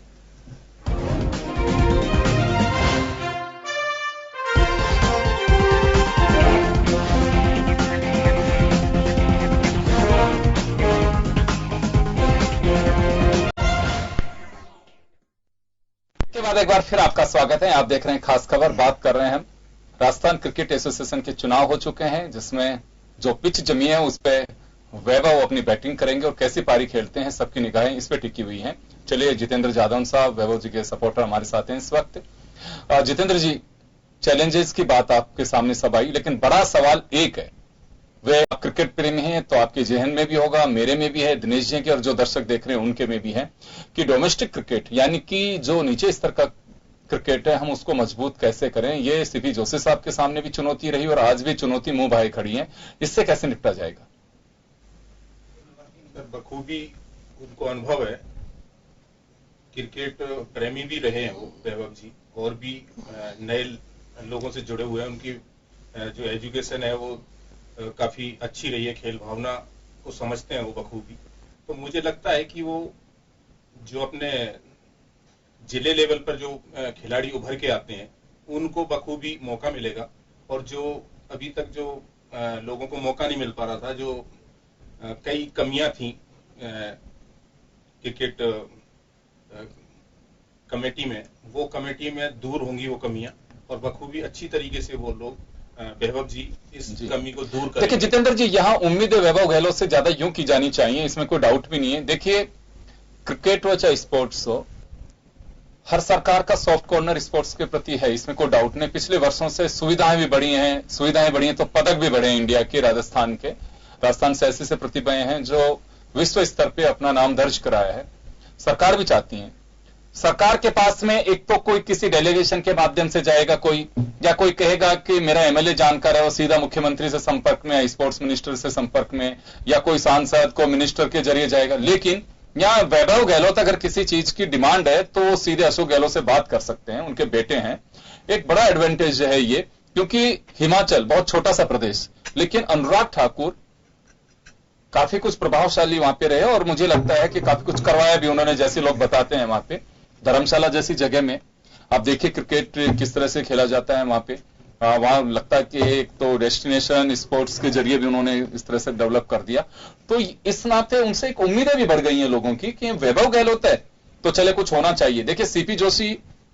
के बाद एक बार फिर आपका स्वागत है। आप देख रहे हैं खास खबर। बात कर रहे हैं हम राजस्थान क्रिकेट एसोसिएशन के चुनाव हो चुके हैं, जिसमें जो पिच जमी है उस पे वैभव अपनी बैटिंग करेंगे और कैसी पारी खेलते हैं सबकी निगाहें इस पे टिकी हुई हैं। चलिए, जितेंद्र जादव साहब, वैभव जी के सपोर्टर हमारे साथ हैं इस वक्त। जितेंद्र जी, चैलेंजेस की बात आपके सामने सब आई, लेकिन बड़ा सवाल एक है, वे आप क्रिकेट प्रेमी हैं तो आपके जहन में भी होगा, मेरे में भी है, दिनेश जी के और जो दर्शक देख रहे हैं उनके में भी है, कि डोमेस्टिक क्रिकेट यानी कि जो नीचे स्तर का क्रिकेट है हम उसको मजबूत कैसे करें। ये सीपी जोशी साहब के सामने भी चुनौती रही और आज भी चुनौती मुंह भाई खड़ी है। इससे कैसे निपटा जाएगा? बखूबी उनको अनुभव है, क्रिकेट प्रेमी भी रहे हैं वो वैभव जी, और भी नए लोगों से जुड़े हुए हैं। उनकी जो एजुकेशन है वो काफी अच्छी रही है, खेल भावना को समझते हैं वो बखूबी। तो मुझे लगता है कि वो जो अपने जिले लेवल पर जो खिलाड़ी उभर के आते हैं उनको बखूबी मौका मिलेगा, और जो अभी तक जो लोगों को मौका नहीं मिल पा रहा था, जो कई कमियां थी क्रिकेट कमेटी में, वो कमेटी में दूर होंगी वो कमियां, और बखूबी अच्छी तरीके से वो लोग वैभव जी इस कमी को दूर करेंगे। देखिए जितेंद्र जी, यहाँ उम्मीदें वैभव गहलोत से ज्यादा यूं की जानी चाहिए, इसमें कोई डाउट भी नहीं है। देखिए, क्रिकेट हो चाहे स्पोर्ट्स हो, हर सरकार का सॉफ्ट कॉर्नर स्पोर्ट्स के प्रति है, इसमें कोई डाउट नहीं। पिछले वर्षों से सुविधाएं भी बढ़ी हैं तो पदक भी बढ़े हैं इंडिया के, राजस्थान से ऐसे प्रतिभाएं हैं जो विश्व स्तर पे अपना नाम दर्ज कराया है। सरकार भी चाहती है, सरकार के पास में एक तो कोई किसी डेलीगेशन के माध्यम से जाएगा कोई, या कोई कहेगा कि मेरा एमएलए जानकार है, वो सीधा मुख्यमंत्री से संपर्क में, स्पोर्ट्स मिनिस्टर से संपर्क में, या कोई सांसद को मिनिस्टर के जरिए जाएगा। लेकिन यहाँ वैभव गहलोत अगर किसी चीज की डिमांड है तो वो सीधे अशोक गहलोत से बात कर सकते हैं, उनके बेटे हैं। एक बड़ा एडवांटेज है ये, क्योंकि हिमाचल बहुत छोटा सा प्रदेश, लेकिन अनुराग ठाकुर काफी कुछ प्रभावशाली वहां पे रहे और मुझे लगता है कि काफी कुछ करवाया भी उन्होंने, जैसे लोग बताते हैं। वहां पे धर्मशाला जैसी जगह में आप देखिए क्रिकेट किस तरह से खेला जाता है वहां पे। वहां लगता है कि एक तो डेस्टिनेशन स्पोर्ट्स के जरिए भी उन्होंने इस तरह से डेवलप कर दिया। तो इस नाते उनसे एक उम्मीदें भी बढ़ गई हैं लोगों की कि वैभव गहलोत है तो चले कुछ होना चाहिए। देखिए, सीपी जोशी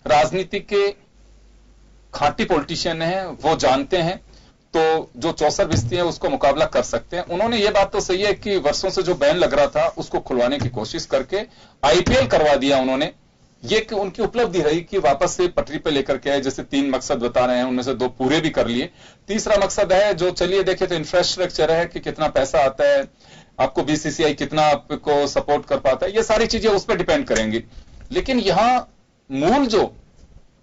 राजनीति के खाटी पॉलिटिशियन है, वो जानते हैं, तो जो 64 है उसको मुकाबला कर सकते हैं। उन्होंने ये बात तो सही है कि वर्षों से जो बैन लग रहा था उसको खुलवाने की कोशिश करके आईपीएल करवा दिया उन्होंने। ये कि उनकी उपलब्धि रही कि वापस से पटरी पे लेकर के आए। जैसे 3 मकसद बता रहे हैं, उनमें से 2 पूरे भी कर लिए। तीसरा मकसद है जो, चलिए देखे तो इंफ्रास्ट्रक्चर है कि कितना पैसा आता है, आपको बीसीसीआई कितना आपको सपोर्ट कर पाता है, ये सारी चीजें उस पर डिपेंड करेंगी। लेकिन यहां मूल जो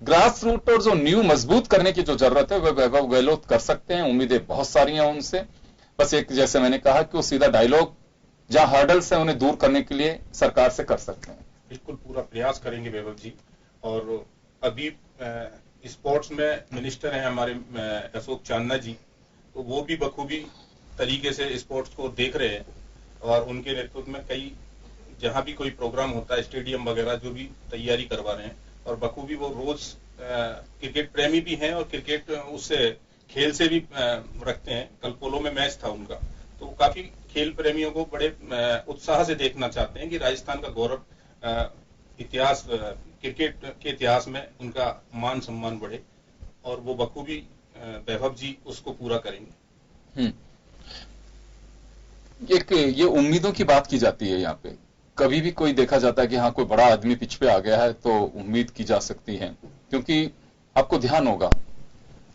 ग्रास रूट और जो न्यू मजबूत करने की जो जरूरत है वह वैभव गहलोत कर सकते हैं। उम्मीदें बहुत सारी हैं उनसे। बस एक, जैसे मैंने कहा कि वो सीधा डायलॉग जहां हर्डल्स है उन्हें दूर करने के लिए सरकार से कर सकते हैं। बिल्कुल पूरा प्रयास करेंगे वैभव जी। और अभी स्पोर्ट्स में मिनिस्टर हैं हमारे अशोक चांदना जी, तो वो भी बखूबी तरीके से स्पोर्ट्स को देख रहे हैं, और उनके नेतृत्व में कई जहां भी कोई प्रोग्राम होता है, स्टेडियम वगैरह जो भी तैयारी करवा रहे हैं, और बखूबी वो रोज क्रिकेट प्रेमी भी हैं और क्रिकेट उससे खेल से भी रखते हैं। कल पोलो में मैच था उनका, तो काफी खेल प्रेमियों को बड़े उत्साह से देखना चाहते हैं कि राजस्थान का गौरव इतिहास, क्रिकेट के इतिहास में उनका मान सम्मान बढ़े, और वो बखूबी वैभव जी उसको पूरा करेंगे। एक ये उम्मीदों की बात की जाती है यहाँ पे। कभी भी कोई देखा जाता है कि हाँ कोई बड़ा आदमी पिच पे आ गया है तो उम्मीद की जा सकती है, क्योंकि आपको ध्यान होगा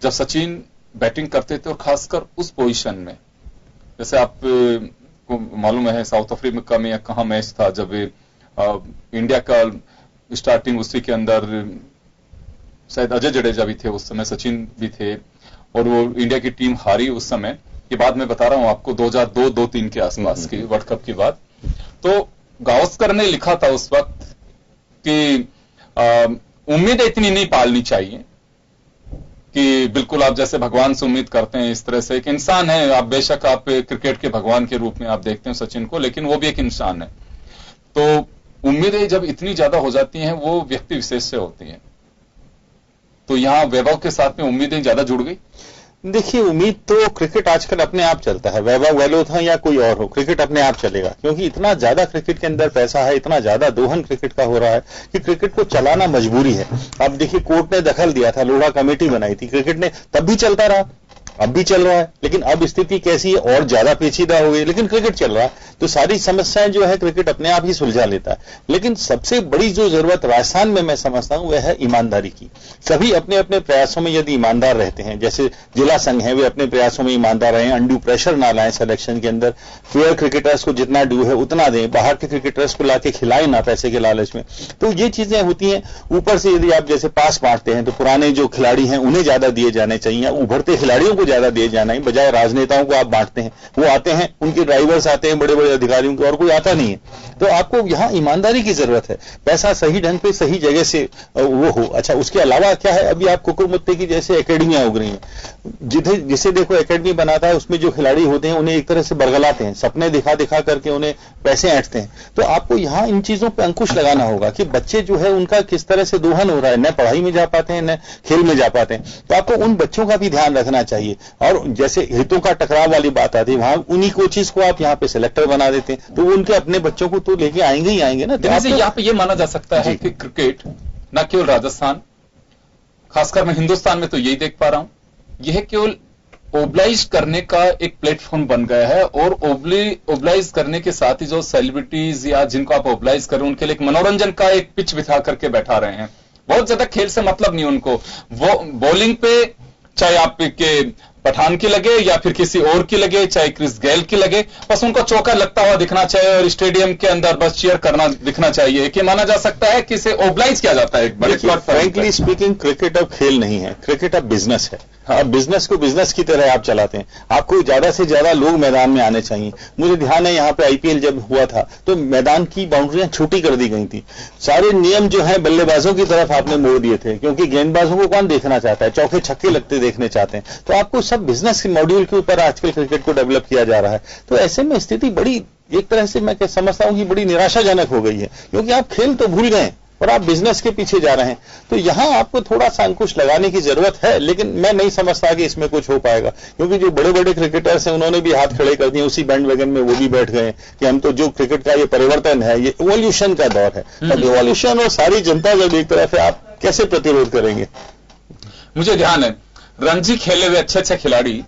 जब सचिन बैटिंग करते थे और खासकर उस पोजीशन में, जैसे आप को मालूम है साउथ अफ्रीका में कहाँ मैच था जब इंडिया का स्टार्टिंग उसी के अंदर शायद अजय जडेजा भी थे उस समय, सचिन भी थे, और वो इंडिया की टीम हारी उस समय। ये बात मैं बता रहा हूं आपको 2002-03 के आसपास की वर्ल्ड कप की बात। तो गावस्कर ने लिखा था उस वक्त कि उम्मीदें इतनी नहीं पालनी चाहिए कि बिल्कुल आप जैसे भगवान से उम्मीद करते हैं इस तरह से। एक इंसान है, आप बेशक आप क्रिकेट के भगवान के रूप में आप देखते हैं सचिन को, लेकिन वो भी एक इंसान है। तो उम्मीदें जब इतनी ज्यादा हो जाती हैं वो व्यक्ति विशेष से होती हैं। तो यहां वैभव के साथ में उम्मीदें ज्यादा जुड़ गई। देखिए, उम्मीद तो क्रिकेट आजकल अपने आप चलता है, वैभव गहलोत हो या कोई और हो, क्रिकेट अपने आप चलेगा, क्योंकि इतना ज्यादा क्रिकेट के अंदर पैसा है, इतना ज्यादा दोहन क्रिकेट का हो रहा है कि क्रिकेट को चलाना मजबूरी है। अब देखिए, कोर्ट ने दखल दिया था, लोढ़ा कमेटी बनाई थी, क्रिकेट ने तब भी चलता रहा, अब भी चल रहा है, लेकिन अब स्थिति कैसी है, और ज्यादा पेचीदा हो गई, लेकिन क्रिकेट चल रहा है। तो सारी समस्याएं जो है क्रिकेट अपने आप ही सुलझा लेता है। लेकिन सबसे बड़ी जो जरूरत राजस्थान में मैं समझता हूं वह है ईमानदारी की। सभी अपने अपने प्रयासों में यदि ईमानदार रहते हैं, जैसे जिला संघ है वे अपने प्रयासों में ईमानदार रहे, अनड्यू प्रेशर ना लाएं सिलेक्शन के अंदर, फेयर क्रिकेटर्स को जितना ड्यू है उतना दें, बाहर के क्रिकेटर्स को लाके खिलाएं ना पैसे के लालच में। तो ये चीजें होती हैं। ऊपर से यदि आप जैसे पास बांटते हैं तो पुराने जो खिलाड़ी हैं उन्हें ज्यादा दिए जाने चाहिए, उभरते खिलाड़ियों को ज्यादा दिए जाना है, बजाय राजनेताओं को आप बांटते हैं। वो आते हैं, उनके ड्राइवर्स आते हैं, बड़े बड़े अधिकारियों के, और कोई आता नहीं है। तो आपको यहां ईमानदारी की जरूरत है, पैसा सही ढंग पे सही जगह से वो हो। अच्छा, उसके अलावा क्या है, अभी आप कुकुरमुत्ते की जैसे एकेडमियां उग रही हैं, जिसे देखो एकेडमी बनाता है उसमें जो खिलाड़ी होते हैं उन्हें एक तरह से बरगलाते हैं, सपने दिखा दिखा करके उन्हें पैसे ऐंठते हैं। तो आपको यहां इन चीजों पर अंकुश लगाना होगा कि बच्चे जो है उनका किस तरह से दोहन हो रहा है, न पढ़ाई में जा पाते हैं न खेल में जा पाते हैं। तो आपको उन बच्चों का भी ध्यान रखना चाहिए। और जैसे हितों का टकराव वाली बात आती है, वहां उन्हीं कोचेस को आप यहाँ पे सिलेक्टर बना देते हैं, तो उनके अपने बच्चों को तो लेके आएंगे ही आएंगे ना। तो यहाँ पे ये माना जा सकता है कि क्रिकेट न केवल राजस्थान, खासकर मैं हिंदुस्तान में तो यही देख पा रहा हूं, यह केवल ओबलाइज करने का एक प्लेटफॉर्म बन गया है। और ओबलाइज करने के साथ ही जो सेलिब्रिटीज या जिनको आप ओबलाइज करें उनके लिए एक मनोरंजन का एक पिच बिठा करके बैठा रहे हैं। बहुत ज्यादा खेल से मतलब नहीं उनको, वो बॉलिंग पे चाहे आपके पठान की लगे या फिर किसी और की लगे, चाहे क्रिस गेल की लगे, बस उनको चौका लगता हुआ दिखना चाहिए और स्टेडियम के अंदर बस चीयर करना दिखना चाहिए, कि माना जा सकता है कि इसे ओबलाइज किया जाता है। बड़े फ्रैंकली स्पीकिंग, क्रिकेट अब खेल नहीं है, क्रिकेट अब बिजनेस है। अब बिजनेस को बिजनेस की तरह आप चलाते हैं। आपको ज्यादा से ज्यादा लोग मैदान में आने चाहिए। मुझे ध्यान है यहाँ पे आईपीएल जब हुआ था तो मैदान की बाउंड्रियां छोटी कर दी गई थी, सारे नियम जो है बल्लेबाजों की तरफ आपने मोड़ दिए थे, क्योंकि गेंदबाजों को कौन देखना चाहता है, चौके छक्के लगते देखने चाहते हैं। तो आपको सब बिजनेस के मॉड्यूल के ऊपर आजकल क्रिकेट को डेवलप किया जा रहा है। तो ऐसे में स्थिति बड़ी, एक तरह से मैं समझता हूं कि बड़ी निराशाजनक हो गई है, क्योंकि आप खेल तो भूल गए और आप बिजनेस के पीछे जा रहे हैं। तो यहां आपको थोड़ा सा अंकुश लगाने की जरूरत है, लेकिन मैं नहीं समझता कि इसमें कुछ हो पाएगा, क्योंकि जो बड़े बड़े क्रिकेटर्स हैं उन्होंने भी हाथ खड़े कर दिए, उसी बैंड वैगन में वो भी बैठ गए कि हम तो, जो क्रिकेट का ये परिवर्तन है, ये इवोल्यूशन का दौर है। अब इवोल्यूशन और सारी जनता जब एक तरफ है, आप कैसे प्रतिरोध करेंगे? मुझे ध्यान है रणजी खेले हुए अच्छे अच्छे खिलाड़ी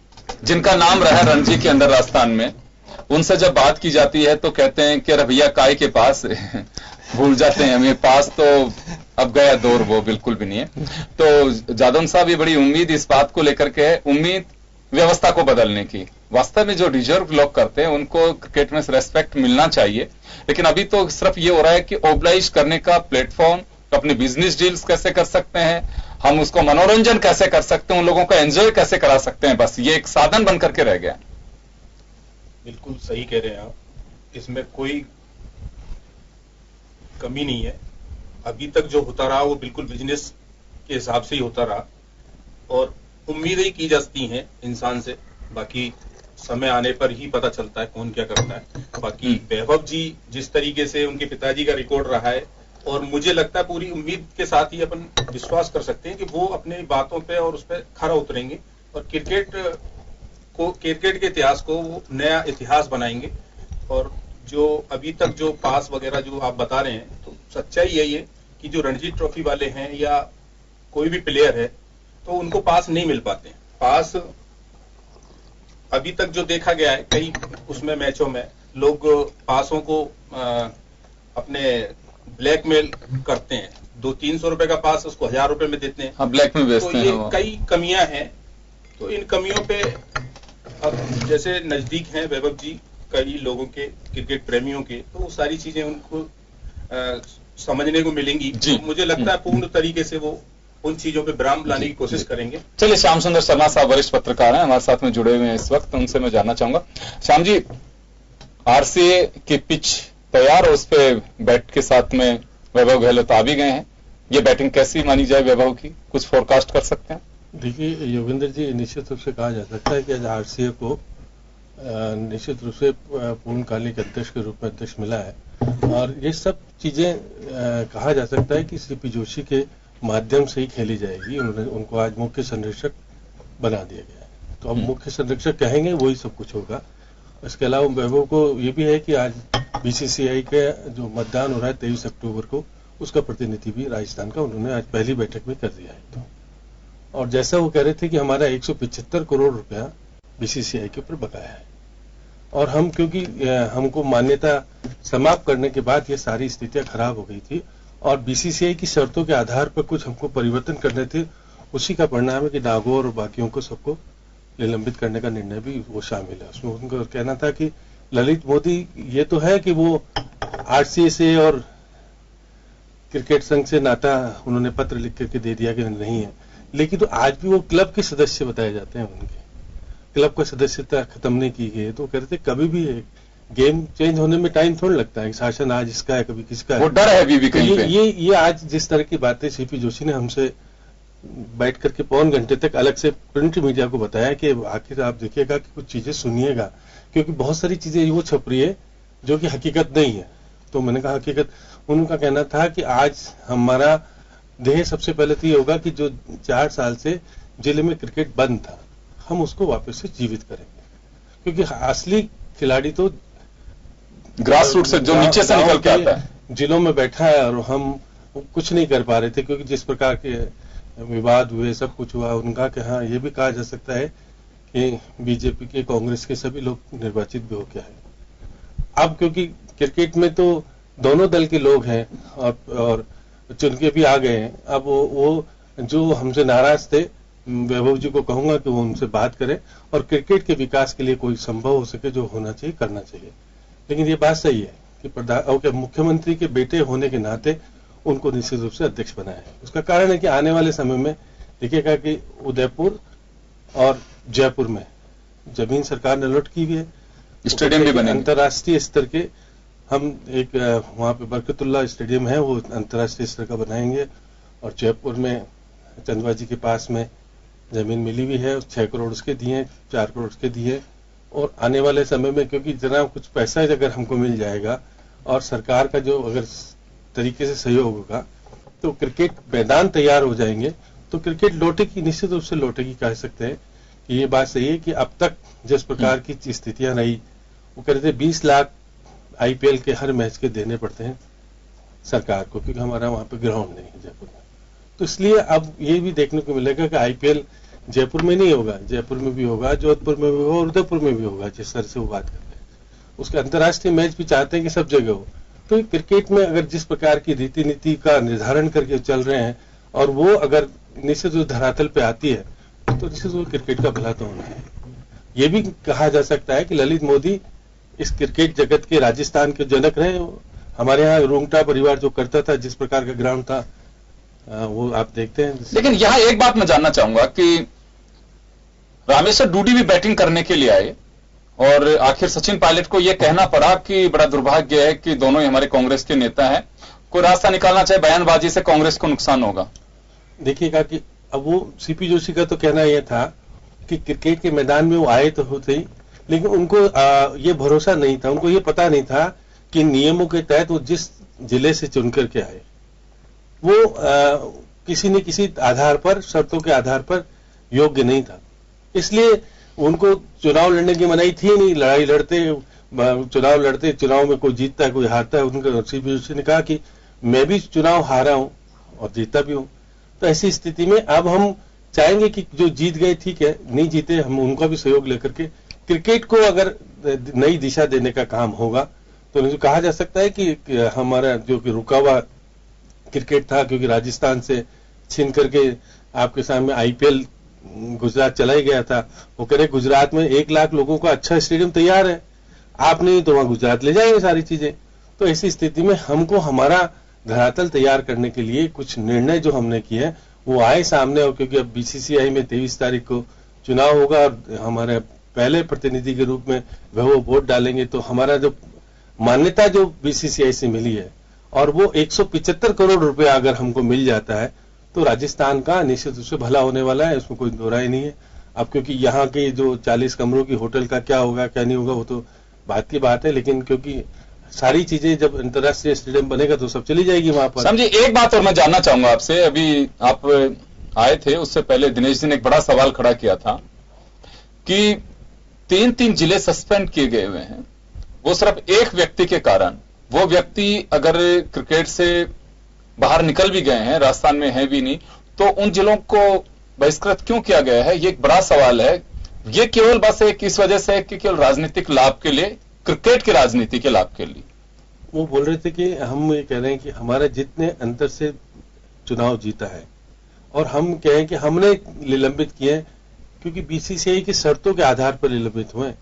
जिनका नाम रहा है रणजी के अंदर राजस्थान में, उनसे जब बात की जाती है तो कहते हैं कि अरे भैया काय के पास भूल जाते हैं हमें, पास तो अब गया दौर, वो बिल्कुल भी नहीं है। तो जादव साहब ये बड़ी उम्मीद इस बात को लेकर के है, उम्मीद व्यवस्था को बदलने की। वास्तव में जो डिजर्व लोग करते हैं उनको क्रिकेट में रेस्पेक्ट मिलना चाहिए, लेकिन अभी तो सिर्फ ये हो रहा है कि ओबलाइज करने का प्लेटफॉर्म, अपने बिजनेस डील्स कैसे कर सकते हैं, हम उसको मनोरंजन कैसे कर सकते हैं, उन लोगों का एंजॉय कैसे करा सकते हैं, बस ये एक साधन बन करके रह गया। बिल्कुल सही कह रहे हैं आप, इसमें कोई कमी नहीं है। अभी तक जो होता रहा वो बिल्कुल बिजनेस के हिसाब से ही होता रहा, और उम्मीदें की जाती हैं इंसान से, बाकी समय आने पर ही पता चलता है कौन क्या करता है। बाकी वैभव जी जिस तरीके से उनके पिताजी का रिकॉर्ड रहा है, और मुझे लगता है पूरी उम्मीद के साथ ही अपन विश्वास कर सकते हैं कि वो अपने बातों पे और उस पर खरा उतरेंगे और क्रिकेट के इतिहास को वो नया इतिहास बनाएंगे। और जो अभी तक जो पास वगैरह जो आप बता रहे हैं, तो सच्चाई यही है कि जो रणजी ट्रॉफी वाले हैं या कोई भी प्लेयर है तो उनको पास नहीं मिल पाते। पास अभी तक जो देखा गया है कई उसमें मैचों में लोग पासों को अपने ब्लैकमेल करते हैं, 200-300 रुपए का पास उसको 1000 रुपए में देते हैं। हाँ, ब्लैक में बेचते हैं। तो ये कई कमियां हैं, तो इन कमियों पे अब जैसे नजदीक हैं वैभव जी कई लोगों के, क्रिकेट प्रेमियों के, तो वो सारी चीजें उनको समझने को मिलेंगी। तो मुझे लगता है पूर्ण तरीके से वो उन चीजों पे विराम लाने की कोशिश करेंगे। चलिए, श्याम सुंदर शर्मा साहब वरिष्ठ पत्रकार हैं, हमारे साथ में जुड़े हुए हैं इस वक्त, उनसे मैं जानना चाहूंगा। श्याम जी, आरसीए की पिच तैयार हो, उस पे बैट के साथ में वैभव गहलोत आ भी गए हैं, ये बैटिंग कैसी मानी जाए वैभव की, कुछ फोरकास्ट कर सकते हैं? देखिए योगेंद्र जी, निश्चित रूप से कहा जा सकता है कि आज आरसीए को निश्चित रूप से पूर्णकालिक अध्यक्ष के रूप में अध्यक्ष मिला है, और ये सब चीजें कहा जा सकता है कि सीपी जोशी के माध्यम से ही खेली जाएगी। उनको आज मुख्य संरक्षक बना दिया गया है, तो अब मुख्य संरक्षक कहेंगे वही सब कुछ होगा। इसके अलावा वैभव को ये भी है कि आज बीसीसीआई का जो मतदान हो रहा है 23 अक्टूबर को, उसका प्रतिनिधि भी राजस्थान का उन्होंने आज पहली बैठक में कर दिया है। तो और जैसा वो कह रहे थे कि हमारा 175 करोड़ रुपया बीसीसीआई के ऊपर बकाया है, और हम क्योंकि हमको मान्यता समाप्त करने के बाद ये सारी स्थितियां खराब हो गई थी और बीसीसीआई की शर्तों के आधार पर कुछ हमको परिवर्तन करने थे, उसी का परिणाम है कि नागौर और बाकियों को सबको निलंबित करने का निर्णय भी वो शामिल है। उसमें उनका कहना था कि ललित मोदी ये तो है कि वो आरसीए से और क्रिकेट संघ से नाता उन्होंने पत्र लिख करके दे दिया कि नहीं है, लेकिन तो आज भी वो क्लब के सदस्य बताए जाते हैं, उनके क्लब का सदस्यता खत्म नहीं की गई है। तो कह रहे थे कभी भी गेम चेंज होने में टाइम थोड़ा लगता है, शासन आज इसका है कभी किसका है, वो डर है अभी भी कहीं पे। ये आज जिस तरह की बातें सीपी जोशी ने हमसे बैठ करके पौन घंटे तक अलग से प्रिंट मीडिया को बताया कि आखिर आप देखिएगा कि कुछ चीजें सुनिएगा, क्योंकि बहुत सारी चीजें वो छप रही है जो कि हकीकत नहीं है। तो मैंने कहा हकीकत, उनका कहना था कि आज हमारा ध्येय सबसे पहले तो ये होगा कि जो 4 साल से जिले में क्रिकेट बंद था, हम उसको वापस से जीवित करेंगे, क्योंकि असली खिलाड़ी तो ग्रास रूट से जो नीचे से निकल के आता है, जिलों में बैठा है, और हम कुछ नहीं कर पा रहे थे क्योंकि जिस प्रकार के विवाद हुए, सब कुछ हुआ। उनका कि हाँ ये भी कहा जा सकता है कि बीजेपी के कांग्रेस के सभी लोग निर्वाचित भी हो गया है। अब क्योंकि क्रिकेट में तो दोनों दल के लोग हैं और चुन के भी आ गए हैं, अब वो जो हमसे नाराज थे, वैभव जी को कहूंगा कि वो उनसे बात करें और क्रिकेट के विकास के लिए कोई संभव हो सके जो होना चाहिए करना चाहिए। लेकिन ये बात सही है कि मुख्यमंत्री के बेटे होने के नाते उनको निश्चित रूप से अध्यक्ष बनाया है। उसका कारण है कि आने वाले समय में देखिएगा कि उदयपुर और जयपुर में जमीन सरकार ने अलॉट की हुई है, स्टेडियम भी बने, अंतर्राष्ट्रीय स्तर के। हम एक वहां पे बरकतुल्ला स्टेडियम है, वो अंतर्राष्ट्रीय स्तर का बनाएंगे, और जयपुर में चंदवाजी के पास में जमीन मिली हुई है, 6 करोड़ उसके दिए, 4 करोड़ उसके दिए। और आने वाले समय में क्योंकि इतना कुछ पैसा अगर हमको मिल जाएगा और सरकार का जो अगर तरीके से सहयोग होगा तो क्रिकेट मैदान तैयार हो जाएंगे, तो क्रिकेट लौटेगी, निश्चित रूप से लौटेगी। कह सकते हैं कि ये बात सही है कि अब तक जिस प्रकार की स्थितियां रही, वो कह रहे थे 20 लाख आईपीएल के हर मैच के देने पड़ते हैं सरकार को, क्योंकि हमारा वहां पे ग्राउंड नहीं है जयपुर में। तो इसलिए अब ये भी देखने को मिलेगा कि आईपीएल जयपुर में नहीं होगा, जयपुर में भी होगा, जोधपुर में भी होगा और उदयपुर में भी होगा, जिस तरह से वो बात करते हैं। उसके अंतर्राष्ट्रीय मैच भी चाहते हैं कि सब जगह हो। तो क्रिकेट में अगर जिस प्रकार की रीति नीति का निर्धारण करके चल रहे हैं और वो अगर निश्चित रूप धरातल पे आती है तो निश्चित रूप क्रिकेट का भला तो होना है। ये भी कहा जा सकता है कि ललित मोदी इस क्रिकेट जगत के राजस्थान के जनक रहे। हमारे यहाँ रुंगटा परिवार जो करता था, जिस प्रकार का ग्राउंड था, वो आप देखते हैं। लेकिन यहाँ एक बात मैं जानना चाहूंगा कि रामेश्वर डूडी भी बैटिंग करने के लिए आए और आखिर सचिन पायलट को यह कहना पड़ा कि बड़ा दुर्भाग्य है कि दोनों ही हमारे कांग्रेस के नेता हैं, कोई रास्ता निकालना चाहे, बयानबाजी से कांग्रेस को नुकसान होगा। देखिएगा कि अब वो सीपी जोशी का तो कहना यह था कि क्रिकेट के मैदान में वो आए तो होते ही, लेकिन उनको ये भरोसा नहीं था, उनको ये पता नहीं था कि नियमों के तहत वो जिस जिले से चुन करके आए वो किसी न किसी आधार पर, शर्तों के आधार पर योग्य नहीं था। इसलिए उनको चुनाव लड़ने की मनाही थी नहीं, लड़ाई लड़ते, चुनाव लड़ते, चुनाव में कोई जीतता है कोई हारता है। उनका सीपी जोशी ने कहा कि मैं भी चुनाव हारा हूं और जीता भी हूं, तो ऐसी स्थिति में अब हम चाहेंगे कि जो जीत गए ठीक है, नहीं जीते हम उनका भी सहयोग लेकर के क्रिकेट को अगर नई दिशा देने का काम होगा तो कहा जा सकता है कि हमारा जो कि रुका हुआ क्रिकेट था, क्योंकि राजस्थान से छीन करके आपके सामने आईपीएल गुजरात चला ही गया था। वो कह रहे गुजरात में 1 लाख लोगों का अच्छा स्टेडियम तैयार है, आप नहीं तो वहां गुजरात ले जाएंगे सारी चीजें। तो ऐसी स्थिति में हमको हमारा धरातल तैयार करने के लिए कुछ निर्णय जो हमने किए हैं वो आए सामने, और क्योंकि अब बीसीसीआई में 23 तारीख को चुनाव होगा और हमारे पहले प्रतिनिधि के रूप में वो वोट डालेंगे, तो हमारा जो मान्यता जो बीसीसीआई से मिली है और वो 175 करोड़ रुपया अगर हमको मिल जाता है तो राजस्थान का निश्चित रूप से भला होने वाला है, उसमें कोई दो राय नहीं है। अब क्योंकि यहाँ के जो 40 कमरों की होटल का क्या होगा क्या नहीं होगा वो तो बात की बात है, लेकिन क्योंकि सारी चीजें जब अंतर्राष्ट्रीय स्टेडियम बनेगा तो सब चली जाएगी वहां पर। समझिए, एक बात और मैं जानना चाहूंगा आपसे, अभी आप आए थे उससे पहले दिनेश जी ने एक बड़ा सवाल खड़ा किया था कि 3 जिले सस्पेंड किए गए हुए हैं, वो सिर्फ एक व्यक्ति के कारण। वो व्यक्ति अगर क्रिकेट से बाहर निकल भी गए हैं, राजस्थान में है भी नहीं, तो उन जिलों को बहिष्कृत क्यों किया गया है, ये एक बड़ा सवाल है। ये केवल बस एक इस वजह से कि केवल राजनीतिक लाभ के लिए, क्रिकेट की राजनीति के लाभ के लिए। वो बोल रहे थे कि हम ये कह रहे हैं कि हमारा जितने अंतर से चुनाव जीता है और हम कहें कि हमने निलंबित किए क्योंकि बीसीसीआई की शर्तों के आधार पर निलंबित हुए।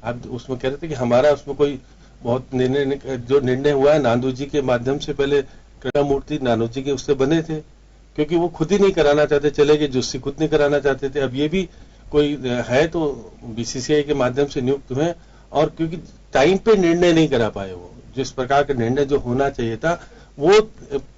आप उसमें कह रहे थे कि हमारा उसमें कोई बहुत निर्णय हुआ है नांदू जी के माध्यम से, पहले कृष्णामूर्ति नानू जी के उससे बने थे क्योंकि वो खुद ही नहीं कराना चाहते, चले गए, जोशी खुद नहीं कराना चाहते थे। अब ये भी कोई है तो बीसीसीआई के माध्यम से नियुक्त हुए और क्योंकि टाइम पे निर्णय नहीं करा पाए, वो जिस प्रकार का निर्णय जो होना चाहिए था वो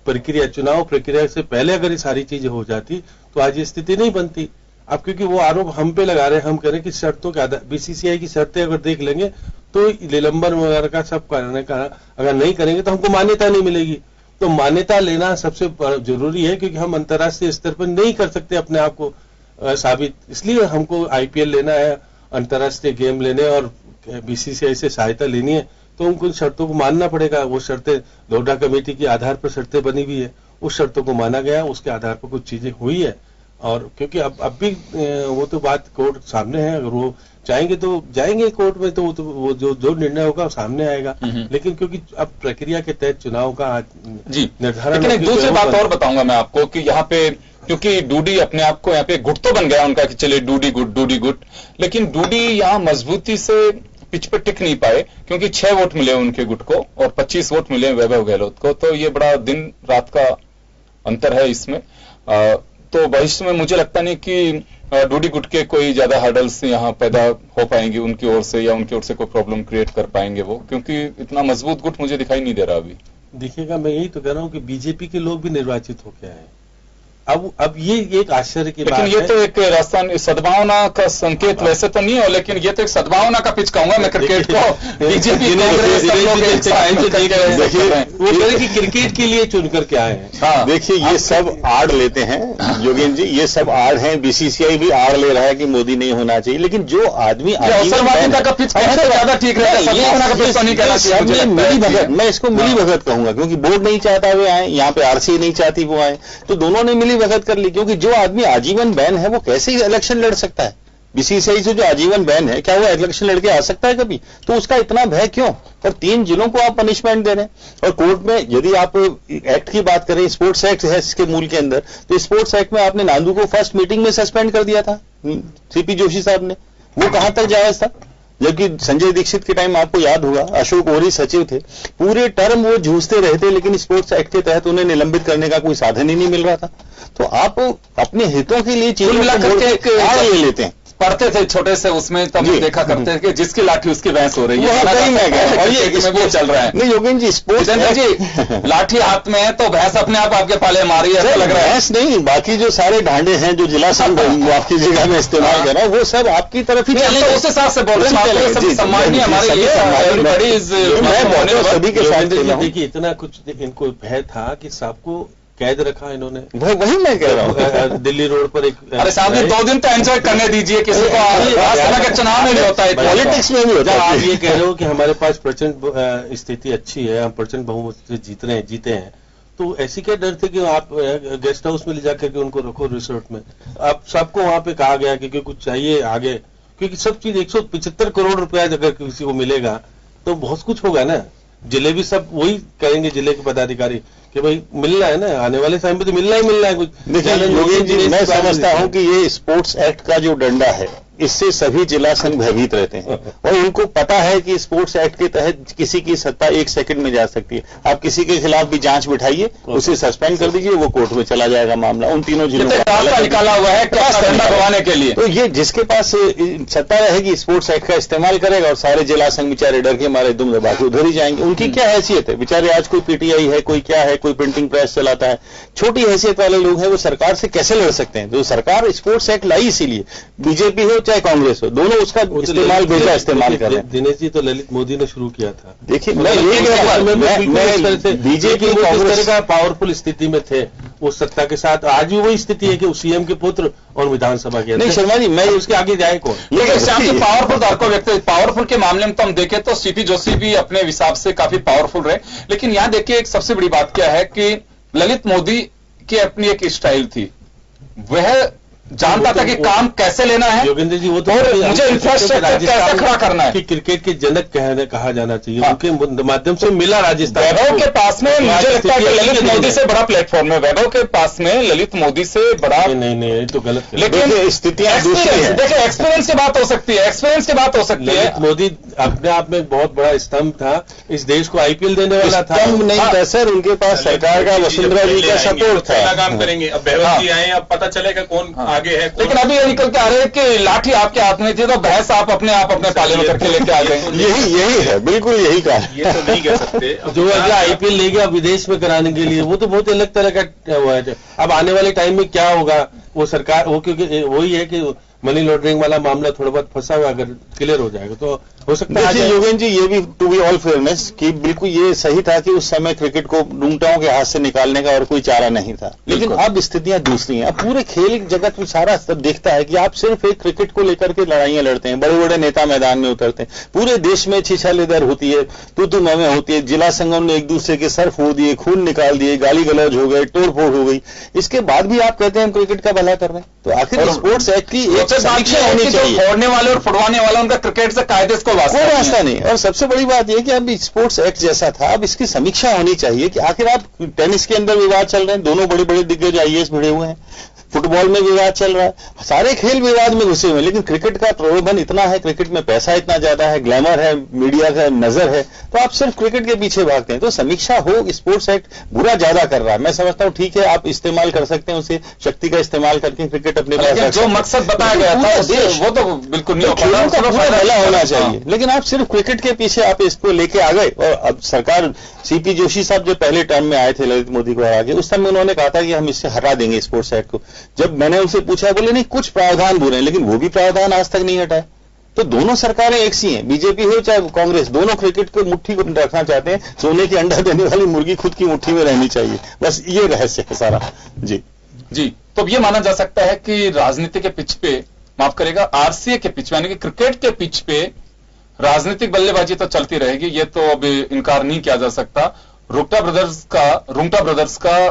प्रक्रिया, चुनाव प्रक्रिया से पहले अगर ये सारी चीजें हो जाती तो आज ये स्थिति नहीं बनती। अब क्योंकि वो आरोप हम पे लगा रहे हैं, हम कह रहे हैं कि शर्तों के आधार, बीसीसीआई की शर्तें अगर देख लेंगे तो निलंबन वगैरह का सब करने का अगर नहीं करेंगे तो हमको मान्यता नहीं मिलेगी। तो मान्यता लेना सबसे जरूरी है क्योंकि हम अंतर्राष्ट्रीय स्तर पर नहीं कर सकते अपने आप को साबित, इसलिए हमको आईपीएल लेना है, अंतर्राष्ट्रीय गेम लेने और बीसीसीआई से सहायता लेनी है तो उनको शर्तों को मानना पड़ेगा। वो शर्तें लोढ़ा कमेटी के आधार पर शर्तें बनी हुई है, उस शर्तों को माना गया, उसके आधार पर कुछ चीजें हुई है। और क्योंकि अब भी वो तो बात कोर्ट सामने है, अगर वो चाहेंगे तो जाएंगे कोर्ट में तो वो जो निर्णय होगा वो सामने आएगा। लेकिन क्योंकि अब प्रक्रिया के तहत चुनाव का जी निर्धारण। लेकिन एक दूसरी बात और बताऊंगा मैं आपको कि यहाँ पे क्योंकि डूडी अपने आप को यहाँ पे गुट तो बन गया उनका कि चले डूडी गुट, लेकिन डूडी यहाँ मजबूती से पिच पे टिक नहीं पाए क्योंकि 6 वोट मिले उनके गुट को और 25 वोट मिले वैभव गहलोत को, तो ये बड़ा दिन रात का अंतर है इसमें। तो भविष्य में मुझे लगता नहीं कि डूडी गुट के कोई ज्यादा हर्डल्स यहाँ पैदा हो पाएंगे उनकी ओर से, या उनकी ओर से कोई प्रॉब्लम क्रिएट कर पाएंगे वो, क्योंकि इतना मजबूत गुट मुझे दिखाई नहीं दे रहा अभी। देखिएगा, मैं यही तो कह रहा हूँ कि बीजेपी के लोग भी निर्वाचित होके आए। अब ये एक आश्चर्य की बात है। लेकिन ये तो एक राजस्थान सद्भावना का संकेत वैसे तो नहीं हो, लेकिन ये तो एक सद्भावना का पिच कहूंगा मैं क्रिकेट को। बीजेपी वो कह रहे कि क्रिकेट के लिए चुन करके आए हैं। देखिए, ये सब आड़ लेते हैं योगेंद्र जी, ये सब आड़ हैं। बीसीसीआई भी आड़ ले रहा है कि मोदी नहीं होना चाहिए, लेकिन जो आदमी अवसरवादिता का पिच ज्यादा ठीक रहेगा। मैं इसको मिली भगत कहूंगा क्योंकि बोर्ड नहीं चाहता वे आए, यहाँ पे आरसीए नहीं चाहती वो आए, तो दोनों ने मिली भगत कर ली। क्योंकि जो आदमी आजीवन बैन है वो कैसे इलेक्शन लड़ सकता है? बीसीसीआई से जो आजीवन बैन है, क्या वो इलेक्शन लड़के आ सकता है कभी? तो उसका इतना भय क्यों? और 3 जिलों को आप पनिशमेंट दे रहे हैं। और कोर्ट में यदि आप एक्ट की बात करें, स्पोर्ट्स एक्ट है इसके मूल के अंदर, तो स्पोर्ट्स एक्ट में आपने नांदू को फर्स्ट मीटिंग में सस्पेंड कर दिया था सीपी जोशी साहब ने। वो कहां तक जायज था? जबकि संजय दीक्षित के टाइम आपको याद होगा अशोक ओरी सचिव थे, पूरे टर्म वो जूझते रहे थे, लेकिन स्पोर्ट्स एक्ट के तहत उन्हें निलंबित करने का कोई साधन ही नहीं मिल रहा था। तो आप अपने हितों के लिए चीजों को ले लेते हैं। पढ़ते थे छोटे से उसमें, तब देखा करते थे कि जिसकी लाठी उसकी भैंस हो रही है, और ये चल रहा है। नहीं योगेंद्र जी, स्पोर्ट्स जी लाठी हाथ में है तो भैंस अपने आप आपके पाले मारी है, लग रहा है। भैंस नहीं, बाकी जो सारे ढांडे हैं जो जिला संघ आपकी जगह में इस्तेमाल कर रहा है वो सब आपकी तरफ ही चलते हैं। उस हिसाब से बोल रहे हैं, सम्मानीय हमारे सभी के साथ। देखिए, इतना कुछ इनको भय था कि सबको कैद रखा इन्होंने। वही मैं कह रहा हूँ। दिल्ली रोड पर एक, अरे साहब 2 दिन तो एंजॉय करने दीजिए किसी को। आज तरह के चुनाव में नहीं होता है, पॉलिटिक्स में भी होता है। आप ये कह रहे हो कि हमारे पास प्रचंड स्थिति अच्छी है, हम प्रचंड बहुमत से जीते हैं, तो ऐसी क्या डर थे कि आप गेस्ट हाउस में ले जाकर के उनको रखो रिसोर्ट में? अब सबको वहां पे कहा गया कि कुछ चाहिए आगे, क्योंकि सब चीज 175 करोड़ रुपया अगर किसी को मिलेगा तो बहुत कुछ होगा ना। जिले भी सब वही करेंगे, जिले के पदाधिकारी कि भाई मिलना है ना, आने वाले टाइम पे तो मिलना है कुछ। देखिए योगेंद्र जी, मैं समझता हूं कि ये स्पोर्ट्स एक्ट का जो डंडा है इससे सभी जिला संघ भयभीत रहते हैं और उनको पता है कि स्पोर्ट्स एक्ट के तहत किसी की सत्ता 1 सेकंड में जा सकती है। आप किसी के खिलाफ भी जांच बिठाइए, उसे सस्पेंड कर दीजिए, वो कोर्ट में चला जाएगा मामला। उन तीनों जिलों का निकाला हुआ है करवाने के लिए। तो ये जिसके पास सत्ता रहेगी स्पोर्ट्स एक्ट का इस्तेमाल करेगा और सारे जिला संघ बेचारे डर के मारे दुम दबा के उधर ही जाएंगे। उनकी क्या हैसियत है बेचारे? आज कोई पीटीआई है, कोई क्या है, कोई प्रिंटिंग प्रेस चलाता है, छोटी हैसियत वाले लोग हैं, वो सरकार से कैसे लड़ सकते हैं? तो सरकार स्पोर्ट्स एक्ट लाई इसीलिए, बीजेपी हो चाहे कांग्रेस हो, दोनों उसका इस्तेमाल बेजा इस्तेमाल कर रहे हैं। दिनेश जी, तो ललित मोदी ने शुरू किया था। देखिए बीजेपी कांग्रेस का पावरफुल स्थिति में थे उस सत्ता के साथ, आज भी वही स्थिति है कि सीएम के पुत्र और विधानसभा के। नहीं शर्मा जी, मैं उसके आगे जाए कौन? लेकिन शाम की पावरफुल के मामले में तो हम देखें तो सीपी जोशी भी अपने हिसाब से काफी पावरफुल रहे। लेकिन यहां देखिए एक सबसे बड़ी बात क्या है कि ललित मोदी की अपनी एक स्टाइल थी, वह जानता था कि काम कैसे लेना है, योगेंद्र जी, वो तो और मुझे इंफ्रास्ट्रक्चर कैसे खड़ा करना है कि क्रिकेट के जनक कहा जाना चाहिए। उनके माध्यम से मिला राजस्थान। वैभव के पास में मुझे लगता है कि ललित मोदी से बड़ा प्लेटफॉर्म है। वैभव के पास में ललित मोदी से बड़ा नहीं, ये तो गलत है। लेकिन स्थितियां दूसरी है। देखिए एक्सपीरियंस की बात हो सकती है, एक्सपीरियंस की बात हो सकती है। ललित मोदी अपने आप में बहुत बड़ा स्तंभ था, इस देश को आईपीएल देने वाला था। स्तंभ नहीं था सर, उनके पास सरकार का वसुंधरा जी का सपोर्ट था। काम करेंगे, अब वैभव जी आए, अब पता चलेगा कौन आगे है। लेकिन अभी निकल के आ रहे हैं कि लाठी आपके हाथ में थी तो भैंस आप अपने पाले में करके लेके आ गए। यही है, बिल्कुल यही कहा। ये तो नहीं कह सकते। जो अगला आईपीएल ले गया विदेश में कराने के लिए, वो तो बहुत अलग तरह का हुआ है। अब आने वाले टाइम में क्या होगा वो सरकार, वो क्योंकि वही है कि मनी लॉन्ड्रिंग वाला मामला थोड़ा बहुत फंसा हुआ, अगर क्लियर हो जाएगा तो हो सकता है। योगेंद्र जी, ये भी टू बी ऑल फेयरनेस कि बिल्कुल ये सही था कि उस समय क्रिकेट को रूंगटाओं के हाथ से निकालने का और कोई चारा नहीं था। लेकिन अब स्थितियां दूसरी हैं। अब पूरे खेल जगत में सारा सब देखता है कि आप सिर्फ एक क्रिकेट को लेकर के लड़ाइयां लड़ते हैं, बड़े बड़े नेता मैदान में उतरते हैं, पूरे देश में छीछालेदर होती है, तू में होती है, जिला संगम ने एक दूसरे के सर फोड़ दिए, खून निकाल दिए, गाली गलौज हो गए, तोड़ फोड़ हो गई। इसके बाद भी आप कहते हैं हम क्रिकेट का भला कर रहे हैं। तो आखिर स्पोर्ट्स एक्ट की एक समीक्षा होनी चाहिए। फोड़ने वाले और फुड़वाने वाला उनका क्रिकेट से कायदे को वास्ता नहीं। और सबसे बड़ी बात यह कि अब स्पोर्ट्स एक्ट जैसा था, अब इसकी समीक्षा होनी चाहिए कि आखिर आप टेनिस के अंदर विवाद चल रहे हैं, दोनों बड़े बड़े दिग्गज आईएएस भिड़े हुए हैं, फुटबॉल में विवाद चल रहा है, सारे खेल विवाद में घुसे हुए, लेकिन क्रिकेट का प्रलोभन इतना है, क्रिकेट में पैसा इतना ज्यादा है, ग्लैमर है, मीडिया का नजर है, तो आप सिर्फ क्रिकेट के पीछे भागते हैं। तो समीक्षा हो, स्पोर्ट्स एक्ट बुरा ज्यादा कर रहा है। मैं समझता हूं ठीक है, आप इस्तेमाल कर सकते हैं उसे, शक्ति का इस्तेमाल करके क्रिकेट अपने पास, जो मकसद बताया गया था वो तो बिल्कुल नहीं, खेलों का भला होना चाहिए। लेकिन आप सिर्फ क्रिकेट के पीछे आप इसको लेके आ गए। और अब सरकार, सीपी जोशी साहब जो पहले टर्म में आए थे ललित मोदी को हरा के, उस समय उन्होंने कहा था कि हम इससे हटा देंगे स्पोर्ट्स एक्ट को। जब मैंने उनसे पूछा, बोले नहीं कुछ प्रावधान बुरे हैं, लेकिन वो भी प्रावधान आज तक नहीं हटाए। तो दोनों सरकारें एक सी हैं, बीजेपी हो चाहे कांग्रेस, दोनों क्रिकेट को मुट्ठी को रखना चाहते हैं। सोने की अंडा देने वाली मुर्गी खुद की मुट्ठी में रहनी चाहिए, बस ये रहस्य है सारा। जी तो ये माना जा सकता है कि राजनीति के पिच पे, माफ करेगा, आरसीए के पिच पे यानी कि क्रिकेट के पिच पे राजनीतिक बल्लेबाजी तो चलती रहेगी, ये तो अब इनकार नहीं किया जा सकता। रुंगटा ब्रदर्स का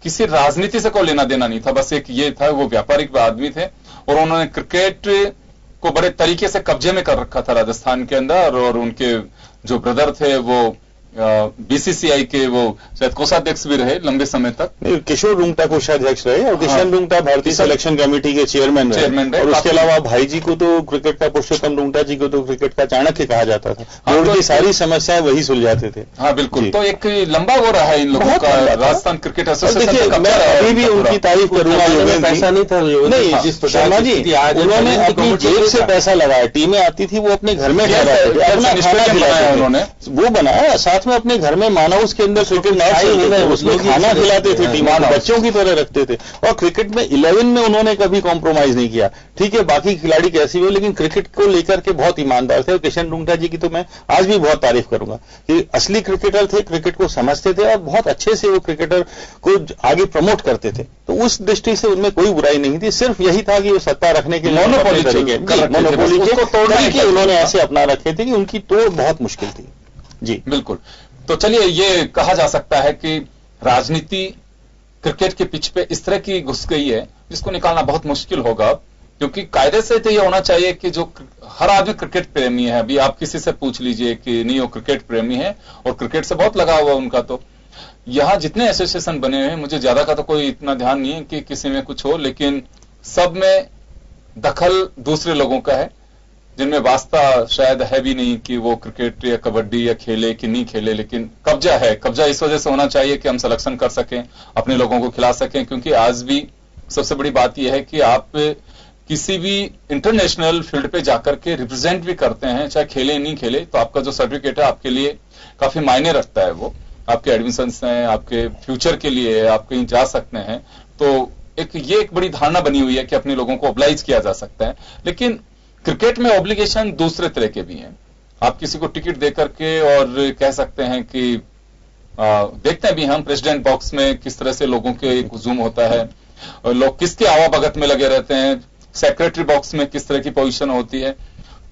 किसी राजनीति से कोई लेना देना नहीं था, बस एक ये था, वो व्यापारिक आदमी थे और उन्होंने क्रिकेट को बड़े तरीके से कब्जे में कर रखा था राजस्थान के अंदर। और उनके जो ब्रदर थे वो बीसीसीआई के वो शायद कोषाध्यक्ष भी रहे लंबे समय तक। किशोर रुंगटा कोषाध्यक्ष रहे और किशन रुंगटा भारतीय सिलेक्शन कमेटी के चेयरमैन रहे। और उसके अलावा भाई जी को तो क्रिकेट का, पुरुषोत्तम रुंगटा जी को तो क्रिकेट का चाणक्य कहा जाता था। बोर्ड की सारी समस्याएं वही सुलझाते थे। हाँ बिल्कुल, तो एक लंबा वो रहा है इन लोगों का राजस्थान क्रिकेट एसोसिएशन। मैं अभी भी उनकी तारीफ करूंगा। पैसा नहीं था नहीं शर्मा जी, उन्होंने अपनी जेब से पैसा लगाया, टीमें आती थी वो अपने घर में उन्होंने वो बनाया, साथ में अपने घर में माना उसके अंदर क्रिकेट मैच उसमें खाना खिलाते थे, टीम बच्चों की तरह रखते थे। और क्रिकेट में 11 में उन्होंने कभी कॉम्प्रोमाइज नहीं किया। ठीक है, बाकी खिलाड़ी कैसी हो, लेकिन क्रिकेट को लेकर के बहुत ईमानदार थे। और किशन रुंगटा जी की तो मैं आज भी बहुत तारीफ करूंगा कि असली क्रिकेटर थे, क्रिकेट को समझते थे और बहुत अच्छे से वो क्रिकेटर को आगे प्रमोट करते थे। तो उस दृष्टि से उनमें कोई बुराई नहीं थी, सिर्फ यही था कि वो सत्ता रखने के मोनोपोली के उन्होंने ऐसे अपना रखे थे कि उनकी तोड़ बहुत मुश्किल थी। जी बिल्कुल। तो चलिए, ये कहा जा सकता है कि राजनीति क्रिकेट के पिच पे इस तरह की घुस गई है जिसको निकालना बहुत मुश्किल होगा, क्योंकि कायदे से तो ये होना चाहिए कि जो हर आदमी क्रिकेट प्रेमी है, अभी आप किसी से पूछ लीजिए कि नहीं वो क्रिकेट प्रेमी है और क्रिकेट से बहुत लगा हुआ उनका। तो यहां जितने एसोसिएशन बने हुए हैं, मुझे ज्यादा का तो कोई इतना ध्यान नहीं है कि किसी में कुछ हो, लेकिन सब में दखल दूसरे लोगों का है, जिनमें वास्ता शायद है भी नहीं कि वो क्रिकेट या कबड्डी या खेले कि नहीं खेले, लेकिन कब्जा है। कब्जा इस वजह से होना चाहिए कि हम सिलेक्शन कर सकें, अपने लोगों को खिला सकें, क्योंकि आज भी सबसे बड़ी बात यह है कि आप किसी भी इंटरनेशनल फील्ड पे जाकर के रिप्रेजेंट भी करते हैं, चाहे खेले नहीं खेले, तो आपका जो सर्टिफिकेट है आपके लिए काफी मायने रखता है। वो आपके एडमिशन हैं, आपके फ्यूचर के लिए आप कहीं जा सकते हैं। तो ये एक बड़ी धारणा बनी हुई है कि अपने लोगों को ऑब्लाइज किया जा सकता है, लेकिन क्रिकेट में ऑब्लिगेशन दूसरे तरह के भी हैं। आप किसी को टिकट दे करके और कह सकते हैं कि देखते हैं भी हम प्रेसिडेंट बॉक्स में किस तरह से लोगों के हुजूम होता है, लोग किसके आवाभगत में लगे रहते हैं, सेक्रेटरी बॉक्स में किस तरह की पोजीशन होती है।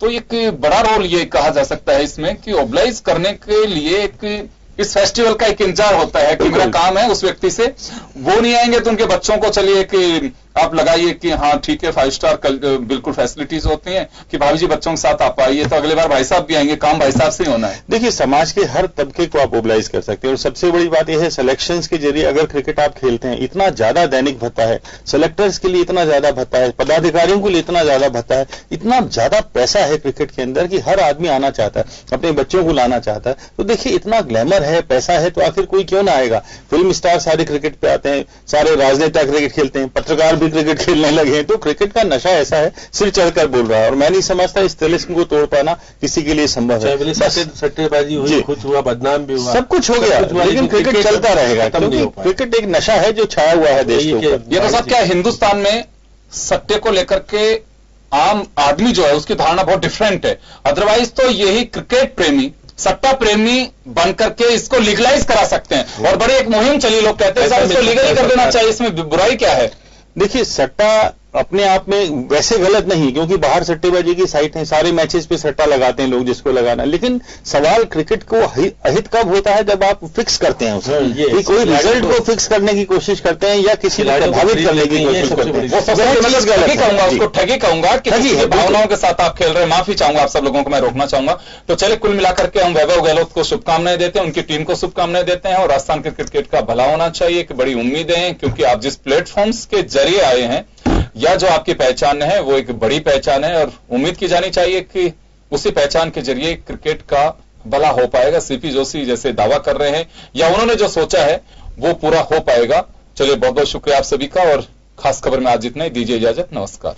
तो एक बड़ा रोल ये कहा जा सकता है इसमें कि ऑब्लाइज करने के लिए एक इस फेस्टिवल का एक इंतजार होता है कि मेरा काम है उस व्यक्ति से, वो नहीं आएंगे तो उनके बच्चों को चलिए कि आप लगाइए कि हाँ ठीक है 5 स्टार बिल्कुल फैसिलिटीज होती हैं कि भाभी जी बच्चों के साथ आप आइए, तो अगले बार भाई साहब भी आएंगे, काम भाई साहब से ही होना है। देखिए, समाज के हर तबके को आप मोबिलाइज कर सकते हैं, और सबसे बड़ी बात यह है सिलेक्शंस के जरिए अगर क्रिकेट आप खेलते हैं, इतना ज्यादा दैनिक भत्ता है, सेलेक्टर्स के लिए इतना ज्यादा भत्ता है, पदाधिकारियों के लिए इतना ज्यादा भत्ता है, इतना ज्यादा पैसा है क्रिकेट के अंदर कि हर आदमी आना चाहता है, अपने बच्चों को लाना चाहता है। तो देखिए, इतना ग्लैमर है, पैसा है, तो आखिर कोई क्यों ना आएगा। फिल्म स्टार सारे क्रिकेट पे आते हैं, सारे राजनेता क्रिकेट खेलते हैं, पत्रकार भी क्रिकेट खेलने लगे हैं। तो क्रिकेट का नशा ऐसा है, सिर चढ़कर बोल रहा है, और मैं नहीं समझता इस तिलिस्म को तोड़ पाना किसी के लिए संभव है। सट्टेबाजी हुई, कुछ हुआ, बदनाम भी हुआ, सब कुछ हो गया, लेकिन क्रिकेट चलता रहेगा, क्योंकि क्रिकेट एक नशा है जो छाया हुआ है देश के ऊपर। ये तो सब क्या है, हिंदुस्तान में सट्टे को लेकर के आम आदमी जो है उसकी धारणा बहुत डिफरेंट है। अदरवाइज तो यही क्रिकेट प्रेमी सट्टा प्रेमी बन करके इसको लीगलाइज करा सकते हैं, और बड़ी एक मुहिम चली, लोग कहते हैं इसको लीगल कर देना चाहिए, इसमें बुराई क्या है। देखिए, सट्टा अपने आप में वैसे गलत नहीं, क्योंकि बाहर सट्टेबाजी की साइट है, सारे मैचेस पे सट्टा लगाते हैं लोग जिसको लगाना, लेकिन सवाल क्रिकेट को अहित कब होता है, जब आप फिक्स करते हैं उसे, कोई रिजल्ट को फिक्स करने की कोशिश करते हैं या किसी को प्रभावित करने की कोशिश करते हैं। उसको ठगी कहूंगा कि भावनाओं के साथ आप खेल रहे हैं। माफी चाहूंगा आप सब लोगों को, मैं रोकना चाहूंगा। तो चले, कुल मिलाकर के हम वैभव गहलोत को शुभकामनाएं देते हैं, उनकी टीम को शुभकामनाएं देते हैं, और राजस्थान के क्रिकेट का भला होना चाहिए, एक बड़ी उम्मीदें हैं, क्योंकि आप जिस प्लेटफॉर्म्स के जरिए आए हैं या जो आपकी पहचान है वो एक बड़ी पहचान है, और उम्मीद की जानी चाहिए कि उसी पहचान के जरिए क्रिकेट का भला हो पाएगा। सीपी जोशी जैसे दावा कर रहे हैं या उन्होंने जो सोचा है वो पूरा हो पाएगा। चलिए, बहुत बहुत शुक्रिया आप सभी का, और खास खबर में आज इतना ही। दीजिए इजाजत, नमस्कार।